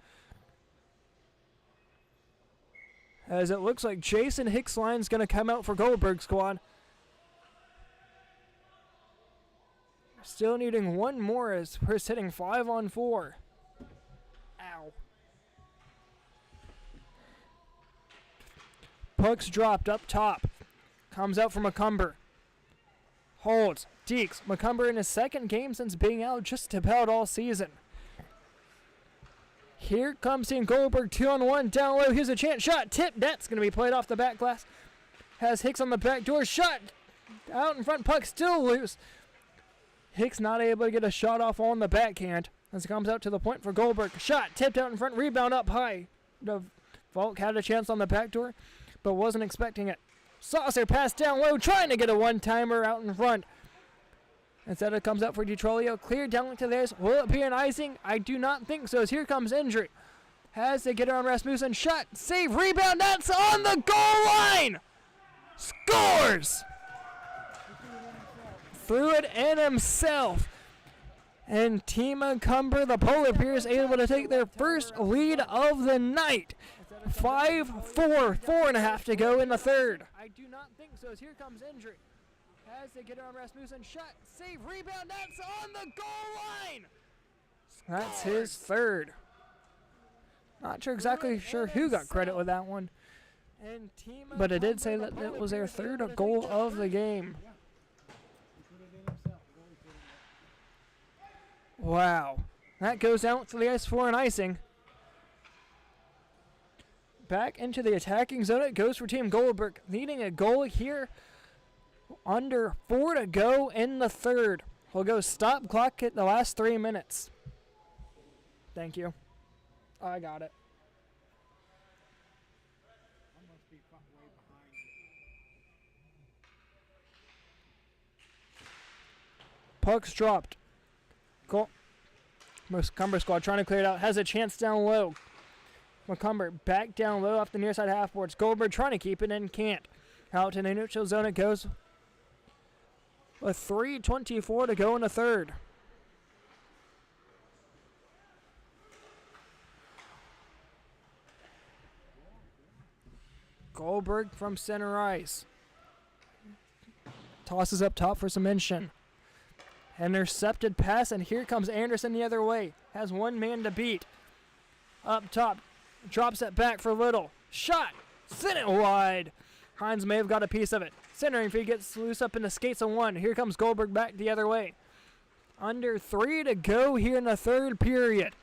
As it looks like Jason Hicks' line's going to come out for Goldberg squad. Still needing one more as we're sitting 5-on-4. Ow. Puck's dropped up top. Comes out from McCumber. Holds. Deeks. McCumber in his second game since being out just about all season. Here comes Team Goldberg, 2-on-1, down low. Here's a chance. Shot. Tip. That's going to be played off the back glass. Has Hicks on the back door. Shot. Out in front. Puck still loose. Hicks not able to get a shot off on the backhand as it comes out to the point for Goldberg. Shot. Tipped out in front. Rebound up high. The Volk had a chance on the back door, but wasn't expecting it. Saucer pass down low, trying to get a one-timer out in front. Instead it comes out for DiTrolio. Clear down to this. Will it be an icing? I do not think so, as here comes injury. Has to get it on Rasmussen. Shot, save, rebound. That's on the goal line. Scores! Threw it in himself. And Team McCumber, the Polar Bears, able to take their first lead of the night. 5-4, 4.5 to go in the third. I do not think so, as here comes injury. Has to get it on Rasmussen. Shot, save, rebound. That's on the goal line. That's his third. Not sure exactly who got credit with that one. But it did say that it was their third goal of the game. Wow. That goes out to the ice for an icing. Back into the attacking zone it goes for Team Goldberg. Needing a goal here. Under 4 to go in the third. We'll go stop clock at the last 3 minutes. Thank you. I got it. Puck's dropped. Goal. McCumber squad trying to clear it out. Has a chance down low. McCumber back down low off the near side half boards. Goldberg trying to keep it in. Can't. Out in the neutral zone it goes. With 3:24 to go in the third. Goldberg from center ice. Tosses up top for Semenchen. Intercepted pass, and here comes Anderson the other way. Has one man to beat. Up top. Drops it back for Little. Shot. Sent it wide. Hines may have got a piece of it. Centering feed gets loose up in the skates of one. Here comes Goldberg back the other way. Under 3 to go here in the third period.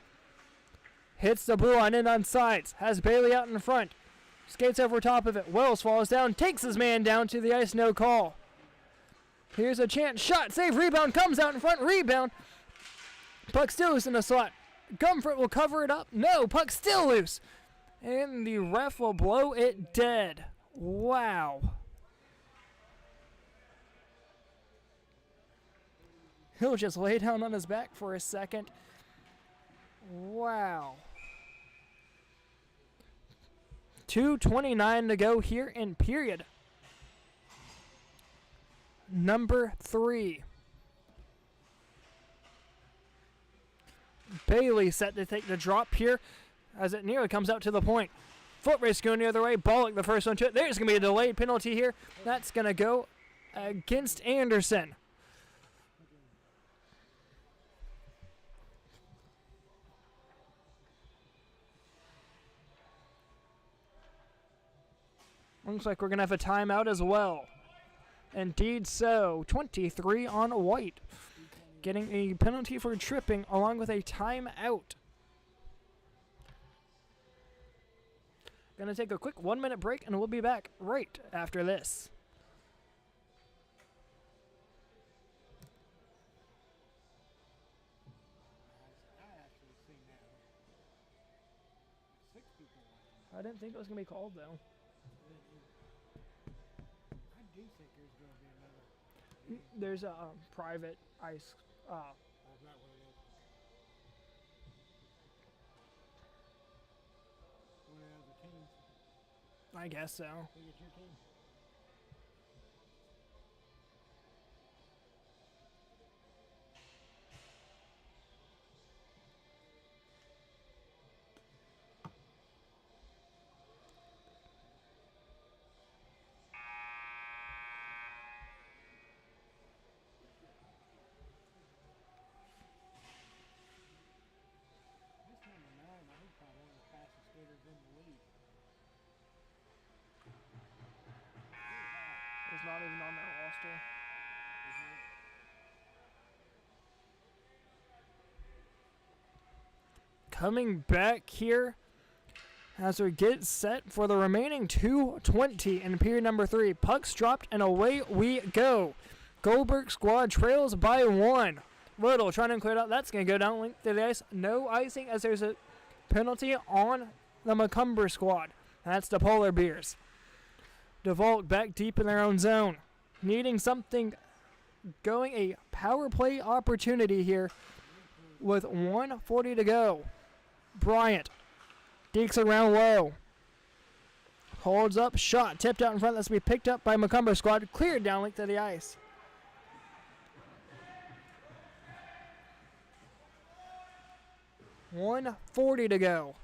Hits the blue line in on sides. Has Bailey out in front. Skates over top of it. Wells falls down. Takes his man down to the ice. No call. Here's a chance. Shot. Save. Rebound. Comes out in front. Rebound. Puck still loose in the slot. Gumford will cover it up. No. Puck still loose. And the ref will blow it dead. Wow. He'll just lay down on his back for a second. Wow. 2:29 to go here in period number 3. Bailey set to take the drop here as it nearly comes out to the point. Foot race going the other way. Bollock the first one to it. There's going to be a delayed penalty here. That's going to go against Anderson. Looks like we're going to have a timeout as well. Indeed so. 23 on white. Getting a penalty for tripping along with a timeout. Going to take a quick 1 minute break and we'll be back right after this. I I didn't think it was going to be called though. do think there's going to be another. There's a private ice. Is that what it is? One of the other teams. I guess so. Think it's your team? He's not even on that roster. Coming back here as we get set for the remaining 2:20 in period number 3. Pucks dropped and away we go. Goldberg squad trails by 1. Little trying to clear it out. That's going to go down length to the ice. No icing as there's a penalty on the Macomber squad. That's the Polar Bears. DeVault back deep in their own zone. Needing something going, a power play opportunity here with 1:40 to go. Bryant dekes around low. Holds up, shot, tipped out in front. That's to be picked up by Macomber squad. Cleared down length to the ice. $1:40 to go.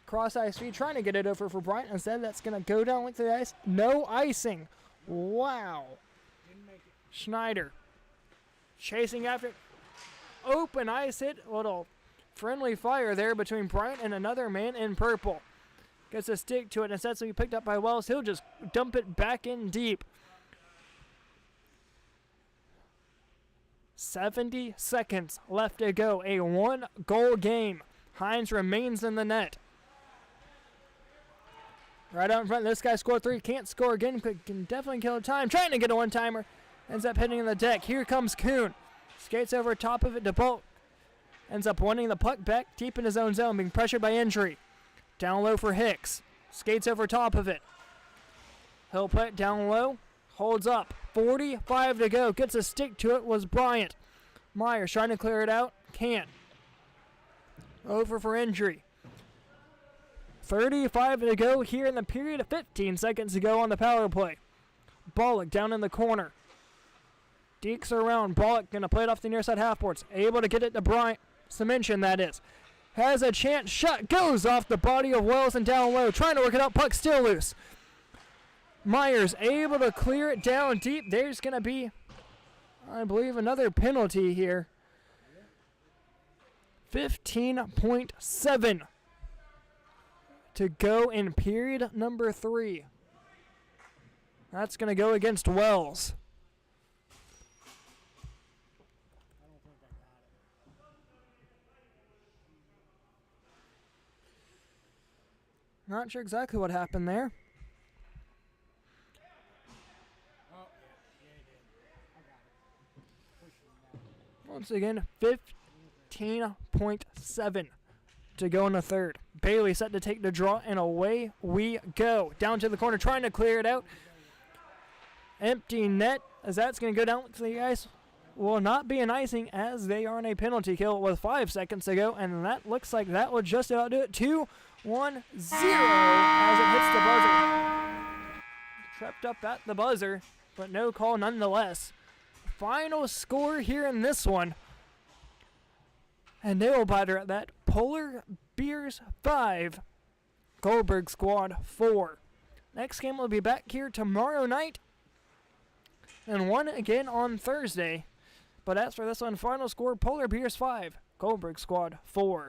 Cross ice feed, trying to get it over for Bryant. Instead, that's going to go down length of the ice. No icing. Wow. Didn't make it. Schneider chasing after it. Open ice hit. Little friendly fire there between Bryant and another man in purple. Gets a stick to it. Instead, so he picked up by Wells. He'll just dump it back in deep. 70 seconds left to go. A 1-goal game. Hines remains in the net. Right out in front, this guy scored 3. Can't score again, but can definitely kill time. Trying to get a one-timer. Ends up hitting the deck. Here comes Kuhn. Skates over top of it to Bolt. Ends up winning the puck back deep in his own zone, being pressured by injury. Down low for Hicks. Skates over top of it. He'll put it down low. Holds up. 45 to go. Gets a stick to it was Bryant. Myers trying to clear it out. Can't. Over for injury. 35 to go here in the period. 15 seconds to go on the power play. Bullock down in the corner. Dekes around. Bullock going to play it off the near side half-boards. Able to get it to Bryant. Semention, that is. Has a chance. Shot goes off the body of Wells and down low. Trying to work it out. Puck still loose. Myers able to clear it down deep. There's going to be, I believe, another penalty here. 15.7 to go in period number 3. That's going to go against Wells. I don't think I got it. Not sure exactly what happened there. Oh, yeah, he did. I got it. Pushing that. Once again, 15.7 to go in the third. Bailey set to take the draw, and away we go. Down to the corner, trying to clear it out. Empty net, as that's going to go down to the ice. Will not be an icing as they are in a penalty kill with 5 seconds to go, and that looks like that will just about do it. 2-1-0 as it hits the buzzer. Tripped up at the buzzer, but no call nonetheless. Final score here in this one. And nail biter at that. Polar Bears 5, Goldberg squad 4. Next game will be back here tomorrow night, and one again on Thursday. But as for this one, final score, Polar Bears 5, Goldberg squad 4.